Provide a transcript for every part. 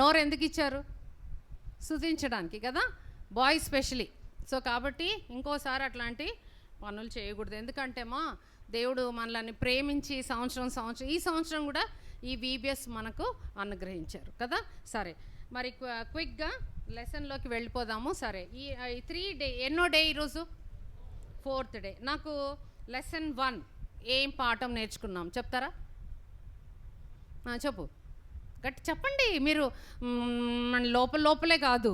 నోరు ఎందుకు ఇచ్చారు? స్తుతించడానికి కదా, బాయ్స్ స్పెషలీ. సో కాబట్టి ఇంకోసారి అట్లాంటి పనులు చేయకూడదు. ఎందుకంటేమో దేవుడు మనల్ని ప్రేమించి ఈ సంవత్సరం కూడా ఈ VBS మనకు అనుగ్రహించారు కదా. సరే, మరి క్విక్గా లెసన్లోకి వెళ్ళిపోదాము. సరే, ఈ 3 డే ఎన్నో డే ఈరోజు? 4th day. నాకు లెసన్ 1 ఏం పాఠం నేర్చుకున్నాం చెప్తారా? చెప్పు, గట్టి చెప్పండి. మీరు లోపలే కాదు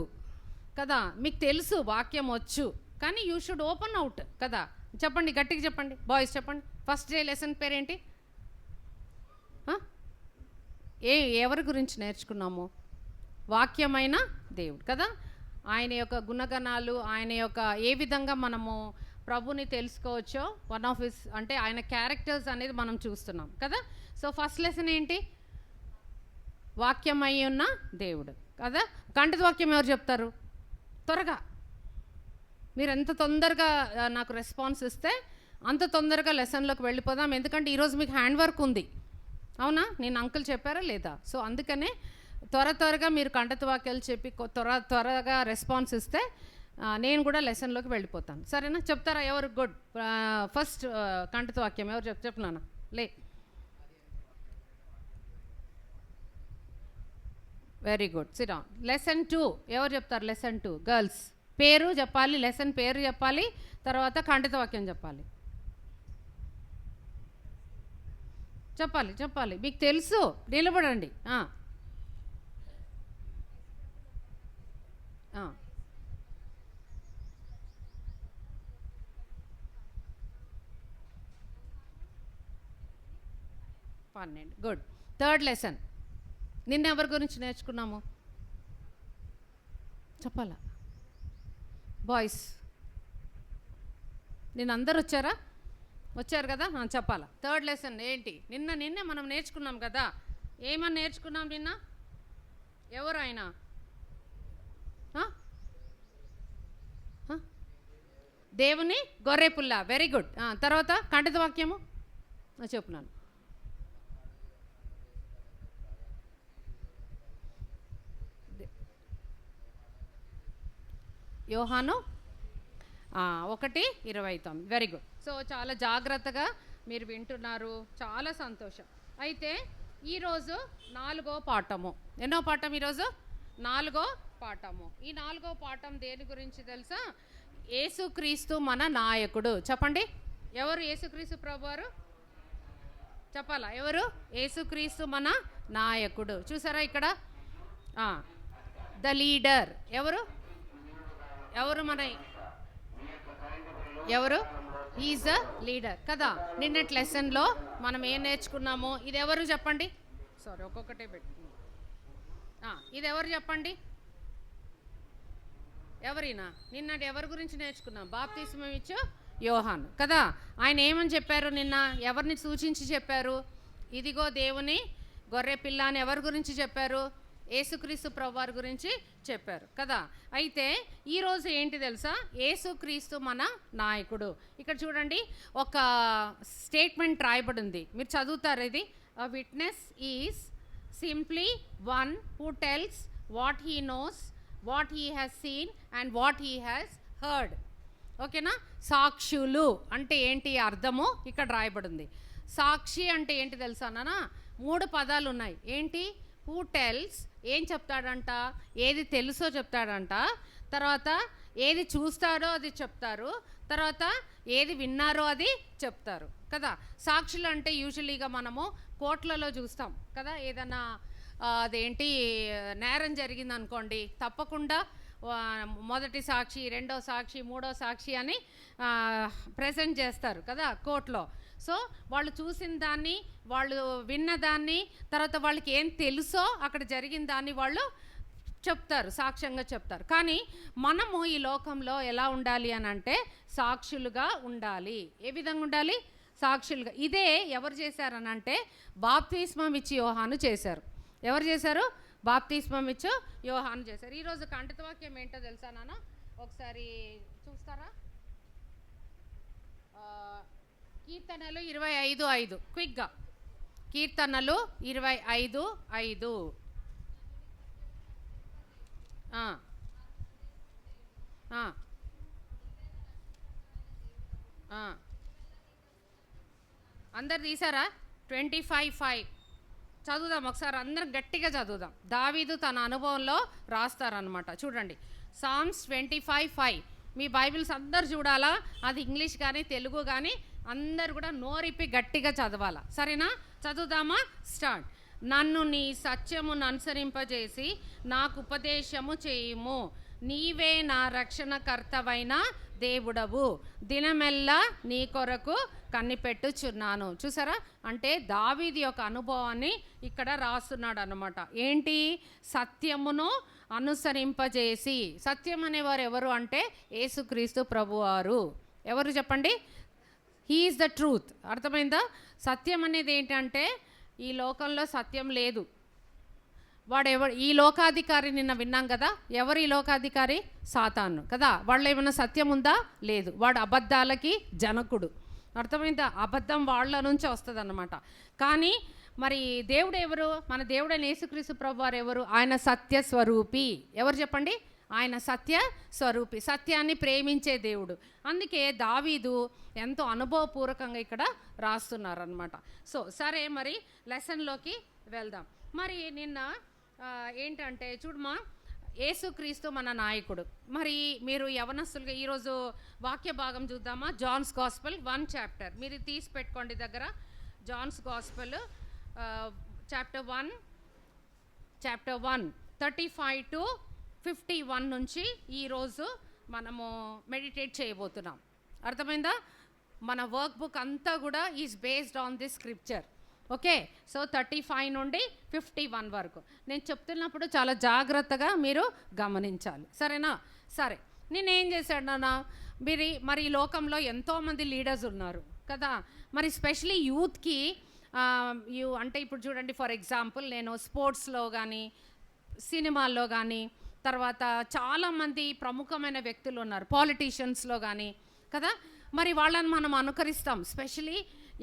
కదా, మీకు తెలుసు వాక్యం వచ్చు, కానీ యూ షుడ్ ఓపెన్ అవుట్ కదా. చెప్పండి, గట్టిగా చెప్పండి. బాయ్స్ చెప్పండి. ఫస్ట్ డే లెసన్ పేరేంటి? ఎవరి గురించి నేర్చుకున్నాము? వాక్యమైన దేవుడు కదా. ఆయన యొక్క గుణగణాలు, ఆయన యొక్క ఏ విధంగా మనము ప్రభుని తెలుసుకోవచ్చో, వన్ ఆఫ్ హిస్ అంటే ఆయన క్యారెక్టర్స్ అనేది మనం చూస్తున్నాం కదా. సో ఫస్ట్ లెసన్ ఏంటి? వాక్యమై ఉన్న దేవుడు కదా. కంఠత వాక్యం ఎవరు చెప్తారు? త్వరగా మీరు ఎంత తొందరగా నాకు రెస్పాన్స్ ఇస్తే అంత తొందరగా లెసన్లోకి వెళ్ళిపోదాం. ఎందుకంటే ఈరోజు మీకు హ్యాండ్ వర్క్ ఉంది, అవునా? నేను అంకుల్ చెప్పారా లేదా? సో అందుకనే త్వరగా మీరు కంఠత వాక్యాలు చెప్పి త్వరగా రెస్పాన్స్ ఇస్తే నేను కూడా లెసన్లోకి వెళ్ళిపోతాను. సరేనా? చెప్తారా ఎవరు? గుడ్. ఫస్ట్ కంఠత వాక్యం ఎవరు చెప్తున్నానా? లే, very good. SIT down. Lesson 2 ఎవరు చెప్తారు? లెసన్ 2 గర్ల్స్ పేరు చెప్పాలి, లెసన్ పేరు చెప్పాలి, తర్వాత కంఠత వాక్యం చెప్పాలి. చెప్పాలి మీకు తెలుసు. నిలబడండి. 12. గుడ్. థర్డ్ లెసన్ నిన్న ఎవరి గురించి నేర్చుకున్నాము? చెప్పాలా బాయ్స్? నిన్న అందరు వచ్చారు కదా, చెప్పాలా. థర్డ్ లెసన్ ఏంటి? నిన్నే మనం నేర్చుకున్నాం కదా. ఏమని నేర్చుకున్నాం నిన్న? ఎవరు ఆయన? దేవుని గొర్రెపుల్ల. Very good. తర్వాత కంఠత వాక్యము చెప్పున్నాను. యోహాను 1:29. Very good. సో చాలా జాగ్రత్తగా మీరు వింటున్నారు, చాలా సంతోషం. అయితే ఈరోజు 4వ పాఠము. ఎన్నో పాఠం ఈరోజు? 4వ పాఠము. ఈ 4వ పాఠం దేని గురించి తెలుసా? యేసుక్రీస్తు మన నాయకుడు. చెప్పండి, ఎవరు యేసుక్రీస్తు ప్రభువారు? చెప్పాలా ఎవరు? యేసుక్రీస్తు మన నాయకుడు. చూసారా ఇక్కడ ద లీడర్. ఎవరు మన ఎవరు? ఈజ్ ద లీడర్ కదా. నిన్నటి లెసన్లో మనం ఏం నేర్చుకున్నామో ఇది ఎవరు చెప్పండి? సారీ, ఒక్కొక్కటే పెట్టుకున్నాం. ఇది ఎవరు చెప్పండి? ఎవరైనా? నిన్నటి ఎవరి గురించి నేర్చుకున్నాం? బాప్తిస్మం ఇచ్చు యోహాను కదా. ఆయన ఏమని చెప్పారు నిన్న? ఎవరిని సూచించి చెప్పారు? ఇదిగో దేవుని గొర్రె పిల్ల అని ఎవరి గురించి చెప్పారు? యేసుక్రీస్తు ప్రభువారి గురించి చెప్పారు కదా. అయితే ఈరోజు ఏంటి తెలుసా? యేసుక్రీస్తు మన నాయకుడు. ఇక్కడ చూడండి, ఒక స్టేట్మెంట్ రాయబడింది, మీరు చదువుతారు ఇది. A witness is simply one who tells what he knows, what he has seen and what he has heard. ఓకేనా? సాక్షులు అంటే ఏంటి అర్థము ఇక్కడ రాయబడింది. సాక్షి అంటే ఏంటి తెలుసా నాన్న? 3 పదాలు ఉన్నాయి. ఏంటి? హూ టెల్స్, ఏం చెప్తాడంట? ఏది తెలుసో చెప్తాడంట. తర్వాత ఏది చూస్తారో అది చెప్తారు. తర్వాత ఏది విన్నారో అది చెప్తారు కదా. సాక్షులు అంటే యూజువలీగా మనము కోర్టులలో చూస్తాం కదా. ఏదైనా అదేంటి నేరం జరిగింది అనుకోండి, తప్పకుండా మొదటి సాక్షి, రెండో సాక్షి, మూడో సాక్షి అని ప్రెజెంట్ చేస్తారు కదా కోర్టులో. సో వాళ్ళు చూసిన దాన్ని, వాళ్ళు విన్న దాన్ని, తర్వాత వాళ్ళకి ఏం తెలుసో అక్కడ జరిగిన దాన్ని వాళ్ళు చెప్తారు, సాక్ష్యంగా చెప్తారు. కానీ మనము ఈ లోకంలో ఎలా ఉండాలి అని అంటే సాక్షులుగా ఉండాలి. ఏ విధంగా ఉండాలి? సాక్షులుగా. ఇదే ఎవరు చేశారనంటే బాప్తిస్మం ఇచ్చి యోహాను చేశారు. ఎవరు చేశారు? బాప్తిస్మం ఇచ్చి యోహాను చేశారు. ఈరోజు కంఠత వాక్యం ఏంటో తెలుసా నాన్న? ఒకసారి చూస్తారా? కీర్తనలు 25:5 క్విక్గా. కీర్తనలు 25:5. అందరు తీసారా? 25:5 చదువుదాం ఒకసారి, అందరం గట్టిగా చదువుదాం. దావీదు తన అనుభవంలో రాస్తారనమాట. చూడండి, సామ్స్ 25:5. మీ బైబిల్స్ అందరు చూడాలా, అది ఇంగ్లీష్ కానీ తెలుగు కానీ అందరు కూడా నోరిప్పి గట్టిగా చదవాలా, సరేనా? చదువుదామా? స్టార్ట్. నన్ను నీ సత్యమును అనుసరింపజేసి నాకు ఉపదేశము చేయుము, నీవే నా రక్షణకర్తవైన దేవుడవు, దినమెల్లా నీ కొరకు కనిపెట్టుచున్నాను. చూసారా? అంటే దావీదు యొక్క అనుభవాన్ని ఇక్కడ రాస్తున్నాడు అన్నమాట. ఏంటి? సత్యమును అనుసరింపజేసి. సత్యం అనేవారు ఎవరు అంటే యేసుక్రీస్తు ప్రభువారు. ఎవరు చెప్పండి? He is the truth. అర్థమైందా? సత్యం అనేది ఏంటంటే ఈ లోకంలో సత్యం లేదు. వాడు ఎవరు? ఈ లోకాధికారి. నిన్న విన్నాం కదా, ఎవరు ఈ లోకాధికారి? సాతాను కదా. వాళ్ళు ఏమైనా సత్యం ఉందా? లేదు. వాడు అబద్ధాలకి జనకుడు. అర్థమైందా? అబద్ధం వాళ్ళ నుంచి వస్తుంది అన్నమాట. కానీ మరి దేవుడు ఎవరు? మన దేవుడైన యేసుక్రీస్తు ప్రభువారు ఎవరు? ఆయన సత్య స్వరూపి. ఎవరు చెప్పండి? ఆయన సత్య స్వరూపి, సత్యాన్ని ప్రేమించే దేవుడు. అందుకే దావీదు ఎంతో అనుభవపూర్వకంగా ఇక్కడ రాస్తున్నారనమాట. సో సరే, మరి లెసన్లోకి వెళ్దాం. మరి నిన్న ఏంటంటే చూడమా, యేసుక్రీస్తు మన నాయకుడు. మరి మీరు యవనస్తులుగా ఈరోజు వాక్య భాగం చూద్దామా? Johne's gospel 1 chapter. మీరు తీసి పెట్టుకోండి దగ్గర. జాన్స్ గాస్పెల్ చాప్టర్ 1 35 to 51 నుంచి ఈరోజు మనము మెడిటేట్ చేయబోతున్నాం. అర్థమైందా? మన వర్క్ బుక్ అంతా కూడా is based on this scripture. Okay, so 35 నుండి 51 వరకు నేను చెప్తున్నప్పుడు చాలా జాగ్రత్తగా మీరు గమనించాలి, సరేనా? సరే, నేనేం చేశాడు నాన్న, మరి ఈ లోకంలో ఎంతోమంది లీడర్స్ ఉన్నారు కదా. మరి స్పెషలీ యూత్కి అంటే ఇప్పుడు చూడండి, ఫర్ ఎగ్జాంపుల్ నేను స్పోర్ట్స్లో కానీ సినిమాల్లో కానీ తర్వాత చాలామంది ప్రముఖమైన వ్యక్తులు ఉన్నారు, పాలిటీషియన్స్లో కానీ కదా. మరి వాళ్ళని మనం అనుకరిస్తాం, స్పెషలీ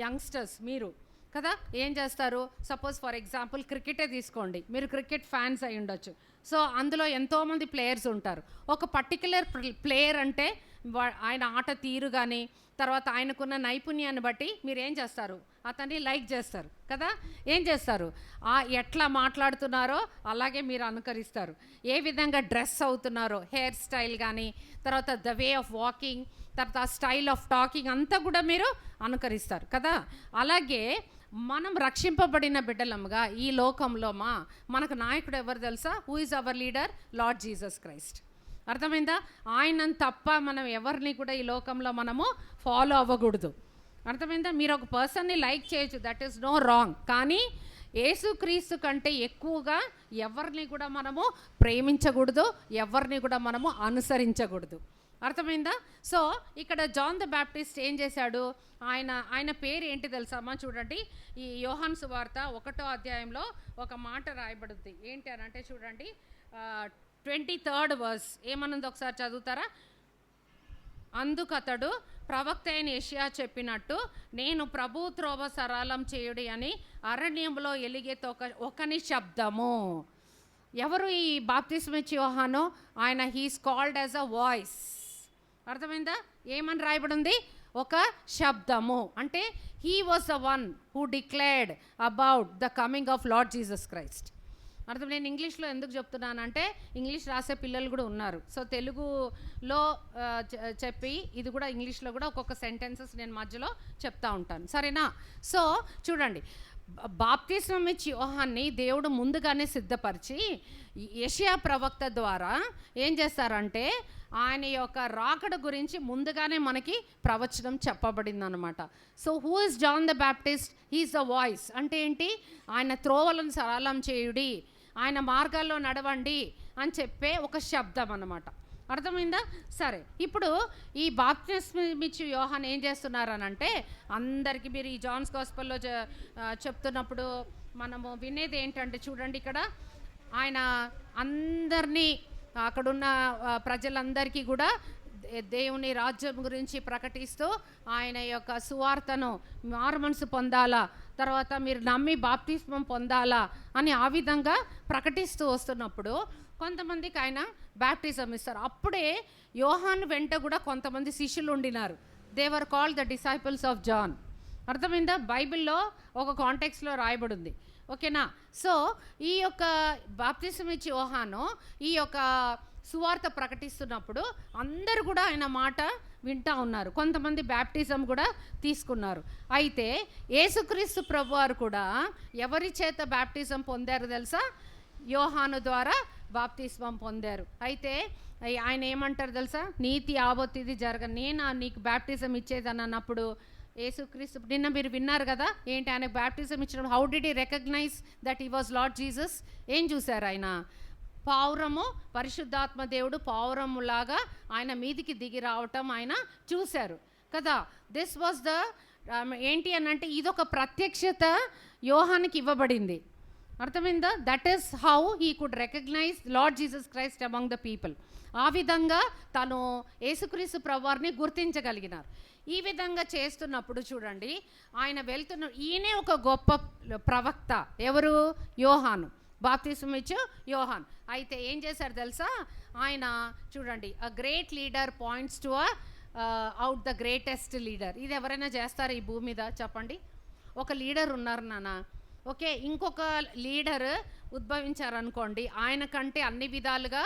యంగ్స్టర్స్. మీరు కదా ఏం చేస్తారు? సపోజ్ ఫర్ ఎగ్జాంపుల్ క్రికెటే తీసుకోండి, మీరు క్రికెట్ ఫ్యాన్స్ అయి ఉండొచ్చు. సో అందులో ఎంతోమంది ప్లేయర్స్ ఉంటారు. ఒక పర్టిక్యులర్ ప్లేయర్ అంటే ఆయన ఆట తీరు కానీ తర్వాత ఆయనకున్న నైపుణ్యాన్ని బట్టి మీరు ఏం చేస్తారు? అతన్ని లైక్ చేస్తారు కదా. ఏం చేస్తారు? ఎట్లా మాట్లాడుతున్నారో అలాగే మీరు అనుకరిస్తారు. ఏ విధంగా డ్రెస్ అవుతున్నారో, హెయిర్ స్టైల్ కానీ తర్వాత ద వే ఆఫ్ వాకింగ్, తర్వాత స్టైల్ ఆఫ్ టాకింగ్ అంతా కూడా మీరు అనుకరిస్తారు కదా. అలాగే మనం రక్షింపబడిన బిడ్డలముగా ఈ లోకంలో మనకు నాయకుడు ఎవరు తెలుసా? Who is our leader? Lord Jesus Christ. అర్థమైందా? ఆయనను తప్ప మనం ఎవరిని కూడా ఈ లోకంలో మనము ఫాలో అవ్వకూడదు. అర్థమైందా? మీరు ఒక పర్సన్ని లైక్ చేయొచ్చు, దట్ ఈస్ నో రాంగ్. కానీ యేసుక్రీస్తు కంటే ఎక్కువగా ఎవరిని కూడా మనము ప్రేమించకూడదు, ఎవరిని కూడా మనము అనుసరించకూడదు. అర్థమైందా? సో ఇక్కడ జాన్ ద బ్యాప్టిస్ట్ ఏం చేశాడు? ఆయన పేరు ఏంటి తెలుసామా? చూడండి, ఈ యోహాను సువార్త 1వ అధ్యాయంలో ఒక మాట రాయబడుద్ది. ఏంటి అని అంటే చూడండి, 23rd verse ఏమనుంది ఒకసారి చదువుతారా? అందుకతడు ప్రవక్త అయిన యెషయా చెప్పినట్టు, నేను ప్రభు త్రోవ సరళం చేయుడి అని అరణ్యంలో ఎలిగేతో ఒకని శబ్దము. ఎవరు ఈ బాప్తిస్మిచ్చి యోహాను? ఆయన he's called as a voice. అర్థమైందా? ఏమని రాయబడింది? ఒక శబ్దము. అంటే he was the one who declared about the coming of lord Jesus Christ. అర్థం. నేను ఇంగ్లీష్లో ఎందుకు చెప్తున్నానంటే ఇంగ్లీష్ రాసే పిల్లలు కూడా ఉన్నారు. సో తెలుగులో చెప్పి ఇది కూడా ఇంగ్లీష్లో కూడా ఒక్కొక్క సెంటెన్సెస్ నేను మధ్యలో చెప్తా ఉంటాను, సరేనా? సో చూడండి, బాప్తిస్మం ఇచ్చి యోహాన్ని దేవుడు ముందుగానే సిద్ధపరిచి యెషయా ప్రవక్త ద్వారా ఏం చేస్తారంటే ఆయన యొక్క రాకడ గురించి ముందుగానే మనకి ప్రవచనం చెప్పబడింది అనమాట. So who is John the Baptist? He is the voice. అంటే ఏంటి? ఆయన త్రోవలను సరళం చేయుడి, ఆయన మార్గాల్లో నడవండి అని చెప్పే ఒక శబ్దం అన్నమాట. అర్థమైందా? సరే, ఇప్పుడు ఈ బాప్తిస్మం ఇచ్చి యోహాన్ ఏం చేస్తున్నారనంటే అందరికీ మీరు ఈ జాన్స్ గాస్పెల్లో చెప్తున్నప్పుడు మనము వినేది ఏంటంటే చూడండి, ఇక్కడ ఆయన అందరినీ అక్కడున్న ప్రజలందరికీ కూడా దేవుని రాజ్యం గురించి ప్రకటిస్తూ ఆయన యొక్క సువార్తను మారుమనసు పొందాలా, తర్వాత మీరు నమ్మి బాప్తిస్మం పొందాలా అని ఆ విధంగా ప్రకటిస్తూ వస్తున్నప్పుడు కొంతమందికి ఆయన బ్యాప్టిజం ఇస్తారు. అప్పుడే యోహాను వెంట కూడా కొంతమంది శిష్యులు ఉండినారు. They were called the disciples of John. అర్థమైందా? బైబిల్లో ఒక కాంటెక్స్లో రాయబడి ఉంది. ఓకేనా? సో ఈ యొక్క బాప్తిసం ఇచ్చి యోహాను ఈ యొక్క సువార్త ప్రకటిస్తున్నప్పుడు అందరూ కూడా ఆయన మాట వింటూ ఉన్నారు. కొంతమంది బ్యాప్టిజం కూడా తీసుకున్నారు. అయితే యేసుక్రీస్తు ప్రభువారు కూడా ఎవరి చేత బ్యాప్టిజం పొందారు తెలుసా? యోహాను ద్వారా బాప్తిస్మం పొందారు. అయితే ఆయన ఏమంటారు తెలుసా? నీతి ఆబొత్తిది నేను నీకు బ్యాప్టిజం ఇచ్చేదని అన్నప్పుడు యేసుక్రీస్తు నిన్న మీరు విన్నారు కదా, ఏంటి ఆయనకు బ్యాప్టిజం ఇచ్చినప్పుడు how did he recognize that he was Lord Jesus? ఏం చూశారు ఆయన? పావురము, పరిశుద్ధాత్మ దేవుడు పావురములాగా ఆయన మీదికి దిగి రావటం ఆయన చూశారు కదా. దిస్ వాజ్ ద ఏంటి అని అంటే ఇదొక ప్రత్యక్షత యోహానికి ఇవ్వబడింది. అర్థమైందా? That is how he could recognize Lord Jesus Christ among the people. ఆ విధంగా తను యేసుక్రీస్తు ప్రభువారిని గుర్తించగలిగినారు. ఈ విధంగా చేస్తున్నప్పుడు చూడండి, ఆయన ఈయనే ఒక గొప్ప ప్రవక్త. ఎవరు? యోహాను, బాప్తిసం ఇచ్చు యోహాన్. అయితే ఏం చేశారు తెలుసా? ఆయన చూడండి, a great leader points to out the greatest leader. ఇది ఎవరైనా చేస్తారా ఈ భూమి మీద? చెప్పండి. ఒక లీడర్ ఉన్నారు నాన్న, ఓకే, ఇంకొక లీడర్ ఉద్భవించారనుకోండి, ఆయన కంటే అన్ని విధాలుగా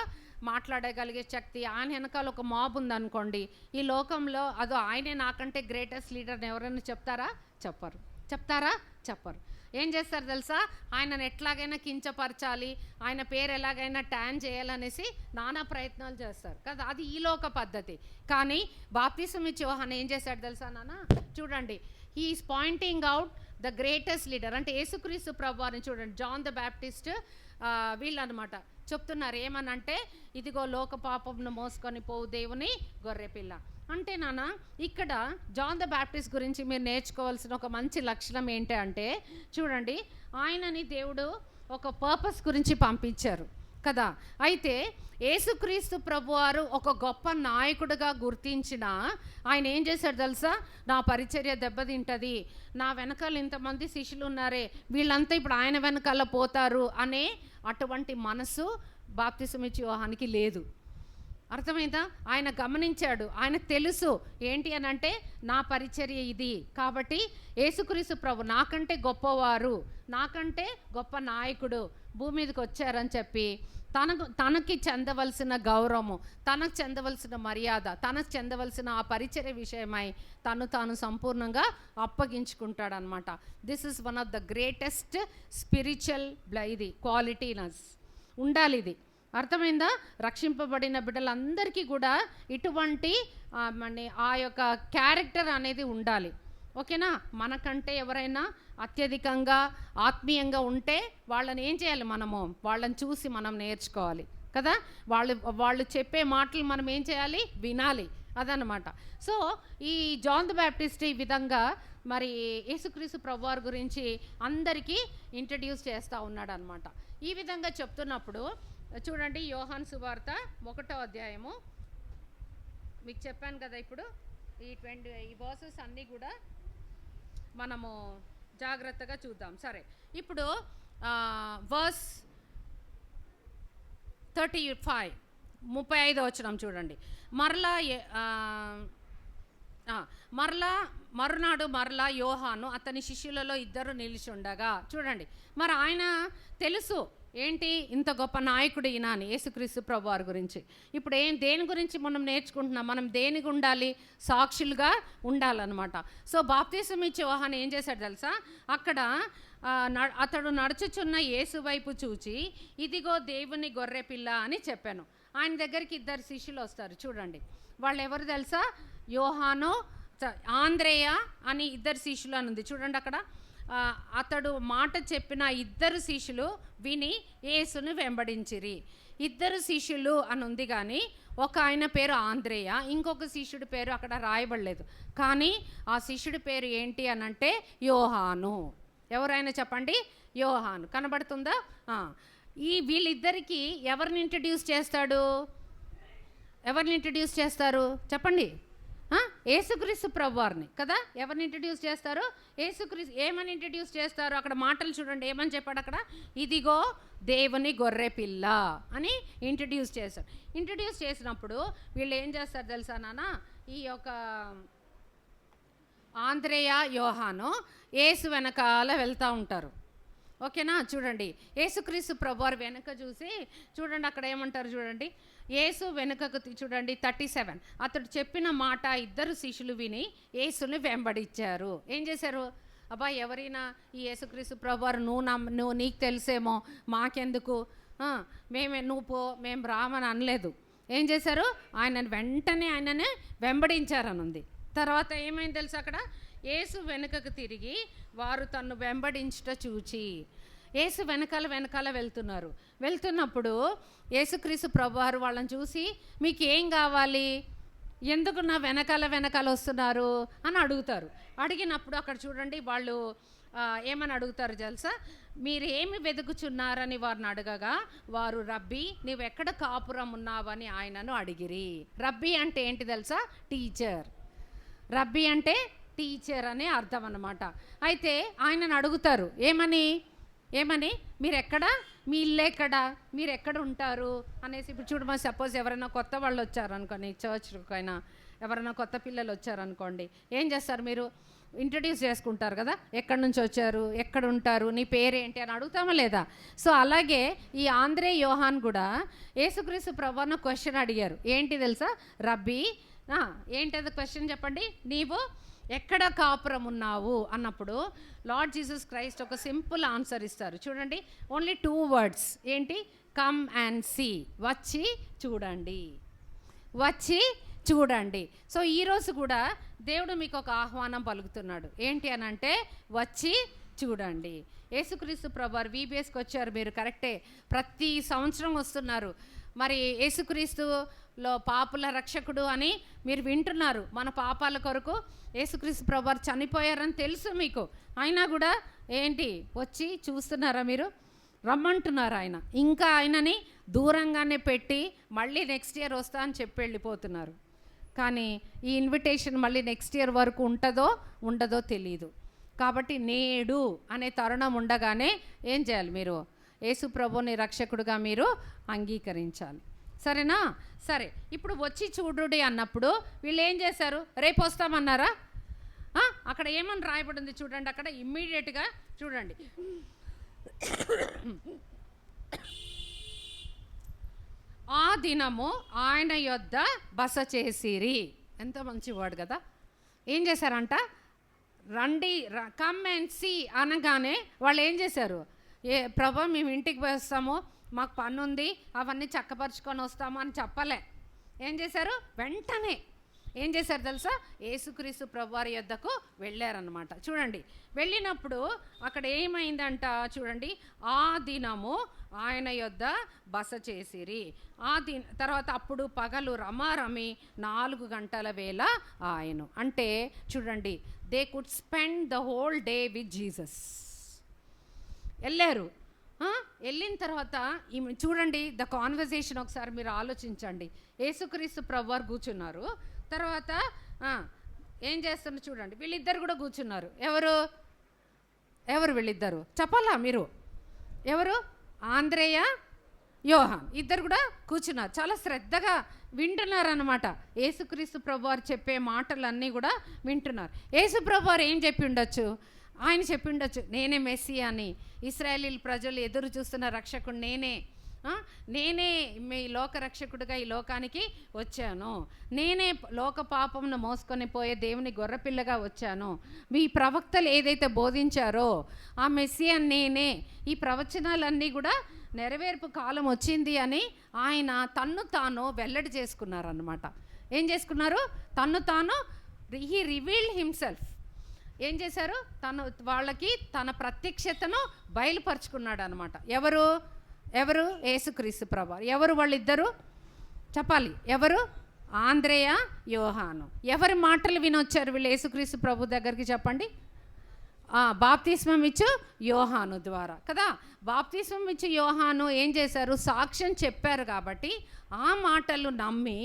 మాట్లాడగలిగే శక్తి, ఆయన వెనకాల ఒక మాబ్ ఉందనుకోండి, ఈ లోకంలో అదో ఆయనే నాకంటే గ్రేటెస్ట్ లీడర్ని ఎవరైనా చెప్తారా? చెప్పరు. చెప్తారా? చెప్పరు. ఏం చేస్తారు తెలుసా? ఆయనను ఎట్లాగైనా కించపరచాలి, ఆయన పేరు ఎలాగైనా ట్యాన్ చేయాలనేసి నానా ప్రయత్నాలు చేస్తారు కదా. అది ఈ లోక పద్ధతి. కానీ బాప్తిసం ఇచ్చి యోహాను ఏం చేశాడు తెలుసా నాన్న? చూడండి, he is pointing out the greatest leader. అంటే యేసుక్రీస్తు ప్రభువారిని చూడండి, జాన్ ద బ్యాప్టిస్ట్ వీళ్ళనమాట చెప్తున్నారు. ఏమనంటే, ఇదిగో లోక పాపంను మోసుకొని పోవు దేవుని గొర్రెపిల్ల. అంటే నాన్న, ఇక్కడ జాన్ ద బ్యాప్టిస్ట్ గురించి మీరు నేర్చుకోవాల్సిన ఒక మంచి లక్షణం ఏంటి అంటే, చూడండి, ఆయనని దేవుడు ఒక పర్పస్ గురించి పంపించారు కదా. అయితే యేసుక్రీస్తు ప్రభువారు ఒక గొప్ప నాయకుడిగా గుర్తించిన ఆయన ఏం చేశాడు తెలుసా? నా పరిచర్య దెబ్బతింటుంది, నా వెనకాల ఇంతమంది శిష్యులు ఉన్నారే, వీళ్ళంతా ఇప్పుడు ఆయన వెనకాల పోతారు అనే అటువంటి మనసు బాప్తిసం ఇచ్చి యోహానికి లేదు. అర్థమైందా? ఆయన గమనించాడు, ఆయనకు తెలుసు ఏంటి అని అంటే నా పరిచర్య ఇది, కాబట్టి యేసుక్రీస్తు ప్రభు నాకంటే గొప్పవారు, నాకంటే గొప్ప నాయకుడు భూమి మీదకి వచ్చారని చెప్పి తనకి చెందవలసిన గౌరవము, తనకు చెందవలసిన మర్యాద, తనకు చెందవలసిన ఆ పరిచర్య విషయమై తాను సంపూర్ణంగా అప్పగించుకుంటాడనమాట. This is one of the greatest spiritual ఇది క్వాలిటీనస్ ఉండాలి. ఇది అర్థమైందా? రక్షింపబడిన బిడ్డలందరికీ కూడా ఇటువంటి ఆ యొక్క క్యారెక్టర్ అనేది ఉండాలి. ఓకేనా? మనకంటే ఎవరైనా అత్యధికంగా ఆత్మీయంగా ఉంటే వాళ్ళని ఏం చేయాలి? వాళ్ళని చూసి మనం నేర్చుకోవాలి కదా. వాళ్ళు చెప్పే మాటలు మనం ఏం చేయాలి? వినాలి. అదనమాట. సో ఈ జాన్ ద బ్యాప్టిస్ట్ ఈ విధంగా మరి యేసుక్రీస్తు ప్రభువారి గురించి అందరికీ ఇంట్రడ్యూస్ చేస్తూ ఉన్నాడు అనమాట. ఈ విధంగా చెప్తున్నప్పుడు చూడండి, యోహాను సువార్త 1వ అధ్యాయము మీకు చెప్పాను కదా. ఇప్పుడు ఈ వర్సెస్ అన్నీ కూడా మనము జాగ్రత్తగా చూద్దాం. సరే, ఇప్పుడు వర్స్ 35 వచనం చూడండి. మరునాడు యోహాను అతని శిష్యులలో 2 నిలిచి ఉండగా, చూడండి, మరి ఆయన తెలుసు ఏంటి ఇంత గొప్ప నాయకుడు ఈయన అని, యేసుక్రీస్తు ప్రభువారి గురించి. ఇప్పుడు దేని గురించి మనం నేర్చుకుంటున్నాం? మనం దేనికి ఉండాలి? సాక్షులుగా ఉండాలన్నమాట. సో బాప్తిసం ఇచ్చే యోహాను ఏం చేశాడు తెలుసా? అక్కడ అతడు నడుచుచున్న యేసు వైపు చూచి, ఇదిగో దేవుని గొర్రెపిల్ల అని చెప్పాను. ఆయన దగ్గరికి 2 శిష్యులు వస్తారు. చూడండి, వాళ్ళు ఎవరు తెలుసా? యోహాను, ఆంద్రేయ అని 2 శిష్యులు అని ఉంది. చూడండి అక్కడ, అతడు మాట చెప్పిన 2 శిష్యులు విని యేసును వెంబడించిరి. 2 శిష్యులు అని ఉంది, కానీ ఒక ఆయన పేరు ఆంద్రేయ, ఇంకొక శిష్యుడి పేరు అక్కడ రాయబడలేదు. కానీ ఆ శిష్యుడి పేరు ఏంటి అని అంటే యోహాను. ఎవరైనా చెప్పండి? యోహాను. కనబడుతుందా? వీళ్ళిద్దరికి ఎవరిని ఇంట్రడ్యూస్ చేస్తాడు? ఎవరిని ఇంట్రడ్యూస్ చేస్తారు చెప్పండి? యేసుక్రీస్తు ప్రభువారిని కదా. ఎవరిని ఇంట్రడ్యూస్ చేస్తారు? యేసుక్రీస్తు. ఏమని ఇంట్రడ్యూస్ చేస్తారు? అక్కడ మాటలు చూడండి, ఏమని చెప్పాడు అక్కడ? ఇదిగో దేవుని గొర్రె పిల్ల అని ఇంట్రడ్యూస్ చేశారు. ఇంట్రడ్యూస్ చేసినప్పుడు వీళ్ళు ఏం చేస్తారు తెలుసా నాన్న? ఈ యొక్క ఆంద్రేయ, యోహాను యేసు వెనకాల వెళ్తూ ఉంటారు. ఓకేనా? చూడండి, యేసుక్రీస్తు ప్రభువారు వెనక చూసి చూడండి, అక్కడ ఏమంటారు చూడండి. యేసు వెనుకకు చూడండి 37. అతడు చెప్పిన మాట ఇద్దరు శిష్యులు విని యేసుని వెంబడించారు. ఏం చేశారు? అబ్బా, ఎవరైనా ఈ యేసుక్రీస్తు ప్రభువారు నువ్వు నీకు తెలిసేమో, మాకెందుకు, నువ్వు పో, మేము రామని అనలేదు. ఏం చేశారు? ఆయననే వెంబడించారని ఉంది. తర్వాత ఏమైంది తెలుసు? అక్కడ యేసు వెనుకకు తిరిగి వారు తన్ను వెంబడించుట చూచి, యేసు వెనకాల వెళ్తున్నప్పుడు యేసుక్రీస్తు ప్రభువారు వాళ్ళని చూసి, మీకు ఏం కావాలి, ఎందుకు నా వెనకాల వస్తున్నారు అని అడుగుతారు. అడిగినప్పుడు అక్కడ చూడండి, వాళ్ళు ఏమని అడుగుతారు తెలుసా? మీరు ఏమి వెతుకుచున్నారని వారిని అడగగా వారు, రబ్బీ, నీవెక్కడ కాపురం ఉన్నావని ఆయనను అడిగిరి. రబ్బీ అంటే ఏంటి తెలుసా? టీచర్. రబ్బీ అంటే టీచర్ అనే అర్థం అన్నమాట. అయితే ఆయనను అడుగుతారు, ఏమని మీరెక్కడ, మీ ఇల్లు ఎక్కడ, మీరు ఎక్కడ ఉంటారు అనేసి. ఇప్పుడు చూడమా, సపోజ్ ఎవరైనా కొత్త వాళ్ళు వచ్చారనుకోండి, చర్చ్కైనా ఎవరైనా కొత్త పిల్లలు వచ్చారనుకోండి, ఏం చేస్తారు? మీరు ఇంట్రడ్యూస్ చేసుకుంటారు కదా, ఎక్కడి నుంచి వచ్చారు, ఎక్కడ ఉంటారు, నీ పేరేంటి అని అడుగుతామా లేదా? సో అలాగే ఈ ఆంద్రే, యోహాన్ కూడా యేసుక్రీస్తు ప్రభువును క్వశ్చన్ అడిగారు. ఏంటి తెలుసా? రబ్బీ, ఏంటది క్వశ్చన్ చెప్పండి, నీవు ఎక్కడ కాపురం ఉన్నావు అన్నప్పుడు లార్డ్ జీసస్ క్రైస్ట్ ఒక సింపుల్ ఆన్సర్ ఇస్తారు. చూడండి, ఓన్లీ 2 words. ఏంటి? Come and see. వచ్చి చూడండి. సో ఈరోజు కూడా దేవుడు మీకు ఒక ఆహ్వానం పలుకుతున్నాడు. ఏంటి అని అంటే, వచ్చి చూడండి. యేసుక్రీస్తు ప్రభువారు VBSకి వచ్చారు, మీరు కరెక్టే, ప్రతి సంవత్సరం వస్తున్నారు. మరి యేసుక్రీస్తులో పాపుల రక్షకుడు అని మీరు వింటున్నారు. మన పాపాల కొరకు యేసుక్రీస్తు ప్రభువారు చనిపోయారని తెలుసు మీకు, అయినా కూడా ఏంటి, వచ్చి చూస్తున్నారా? మీరు రమ్మంటున్నారు. ఆయన ఇంకా ఆయనని దూరంగానే పెట్టి మళ్ళీ నెక్స్ట్ ఇయర్ వస్తా అని చెప్పి వెళ్ళిపోతున్నారు. కానీ ఈ ఇన్విటేషన్ మళ్ళీ నెక్స్ట్ ఇయర్ వరకు ఉంటుందో ఉండదో తెలియదు. కాబట్టి నేడు అనే తరుణం ఉండగానే ఏం చేయాలి? మీరు యేసు ప్రభుని రక్షకుడుగా మీరు అంగీకరించాలి. సరేనా? సరే, ఇప్పుడు వచ్చి చూడుడి అన్నప్పుడు వీళ్ళు ఏం చేశారు? రేపు వస్తామన్నారా? అక్కడ ఏమని రాయబడింది చూడండి. అక్కడ ఇమ్మీడియట్గా చూడండి, ఆ దినము ఆయన యొద్ద బస చేసిరి. ఎంత మంచి వర్డ్ కదా. ఏం చేశారంట? రండి, కమ్ అండ్ సీ అనగానే వాళ్ళు ఏం చేశారు? ప్రభు, మేము ఇంటికి వస్తాము, మాకు పని ఉంది, అవన్నీ చక్కపరుచుకొని వస్తాము అని చెప్పలే. ఏం చేశారు? వెంటనే ఏం చేశారు తెలుసా? యేసుక్రీస్తు ప్రభువారి యొద్దకు వెళ్ళారనమాట. చూడండి, వెళ్ళినప్పుడు అక్కడ ఏమైందంట చూడండి, ఆ దినము ఆయన యొద్ద బస చేసిరి. తర్వాత అప్పుడు పగలు రమారమి 4 గంటల వేళ ఆయను. అంటే చూడండి, they could spend the whole day with Jesus. వెళ్ళారు. వెళ్ళిన తర్వాత చూడండి, ద కాన్వర్జేషన్ ఒకసారి మీరు ఆలోచించండి. యేసుక్రీస్తు ప్రభువారు కూర్చున్నారు, తర్వాత ఏం చేస్తున్నారు చూడండి, వీళ్ళిద్దరు కూడా కూర్చున్నారు. ఎవరు వీళ్ళిద్దరు చెప్పాలా మీరు? ఎవరు? ఆంద్రేయ, యోహాన్ ఇద్దరు కూడా కూర్చున్నారు. చాలా శ్రద్ధగా వింటున్నారు అన్నమాట. యేసుక్రీస్తు ప్రభువారు చెప్పే మాటలన్నీ కూడా వింటున్నారు. యేసు ప్రభువారు ఏం చెప్పి ఉండొచ్చు? ఆయన చెప్పి ఉండొచ్చు, నేనే మెస్సియా అని, ఇశ్రాయేలీల ప్రజలు ఎదురు చూస్తున్న రక్షకుడు నేనే మీ లోక రక్షకుడిగా ఈ లోకానికి వచ్చాను, నేనే లోక పాపమును మోసుకొని పోయే దేవుని గొర్రెపిల్లగా వచ్చాను, మీ ప్రవక్తలు ఏదైతే బోధించారో ఆ మెస్సియా నేనే, ఈ ప్రవచనాలన్నీ కూడా నెరవేర్పు కాలం వచ్చింది అని ఆయన తన్ను తాను వెల్లడి చేసుకున్నారన్నమాట. ఏం చేసుకున్నారు? తన్ను తాను హీ రివీల్డ్ హిమ్సెల్ఫ్. ఏం చేశారు? వాళ్ళకి తన ప్రత్యక్షతను బయలుపరుచుకున్నాడు అనమాట. ఎవరు? యేసుక్రీస్తు ప్రభువారు. ఎవరు వాళ్ళిద్దరు? చెప్పాలి. ఎవరు? ఆంద్రేయ, యోహాను. ఎవరి మాటలు వినొచ్చారు వీళ్ళు యేసుక్రీస్తు ప్రభు దగ్గరికి? చెప్పండి. బాప్తిస్మం ఇచ్చు యోహాను ద్వారా కదా. బాప్తిస్మం ఇచ్చు యోహాను ఏం చేశారు? సాక్ష్యం చెప్పారు కాబట్టి ఆ మాటలు నమ్మి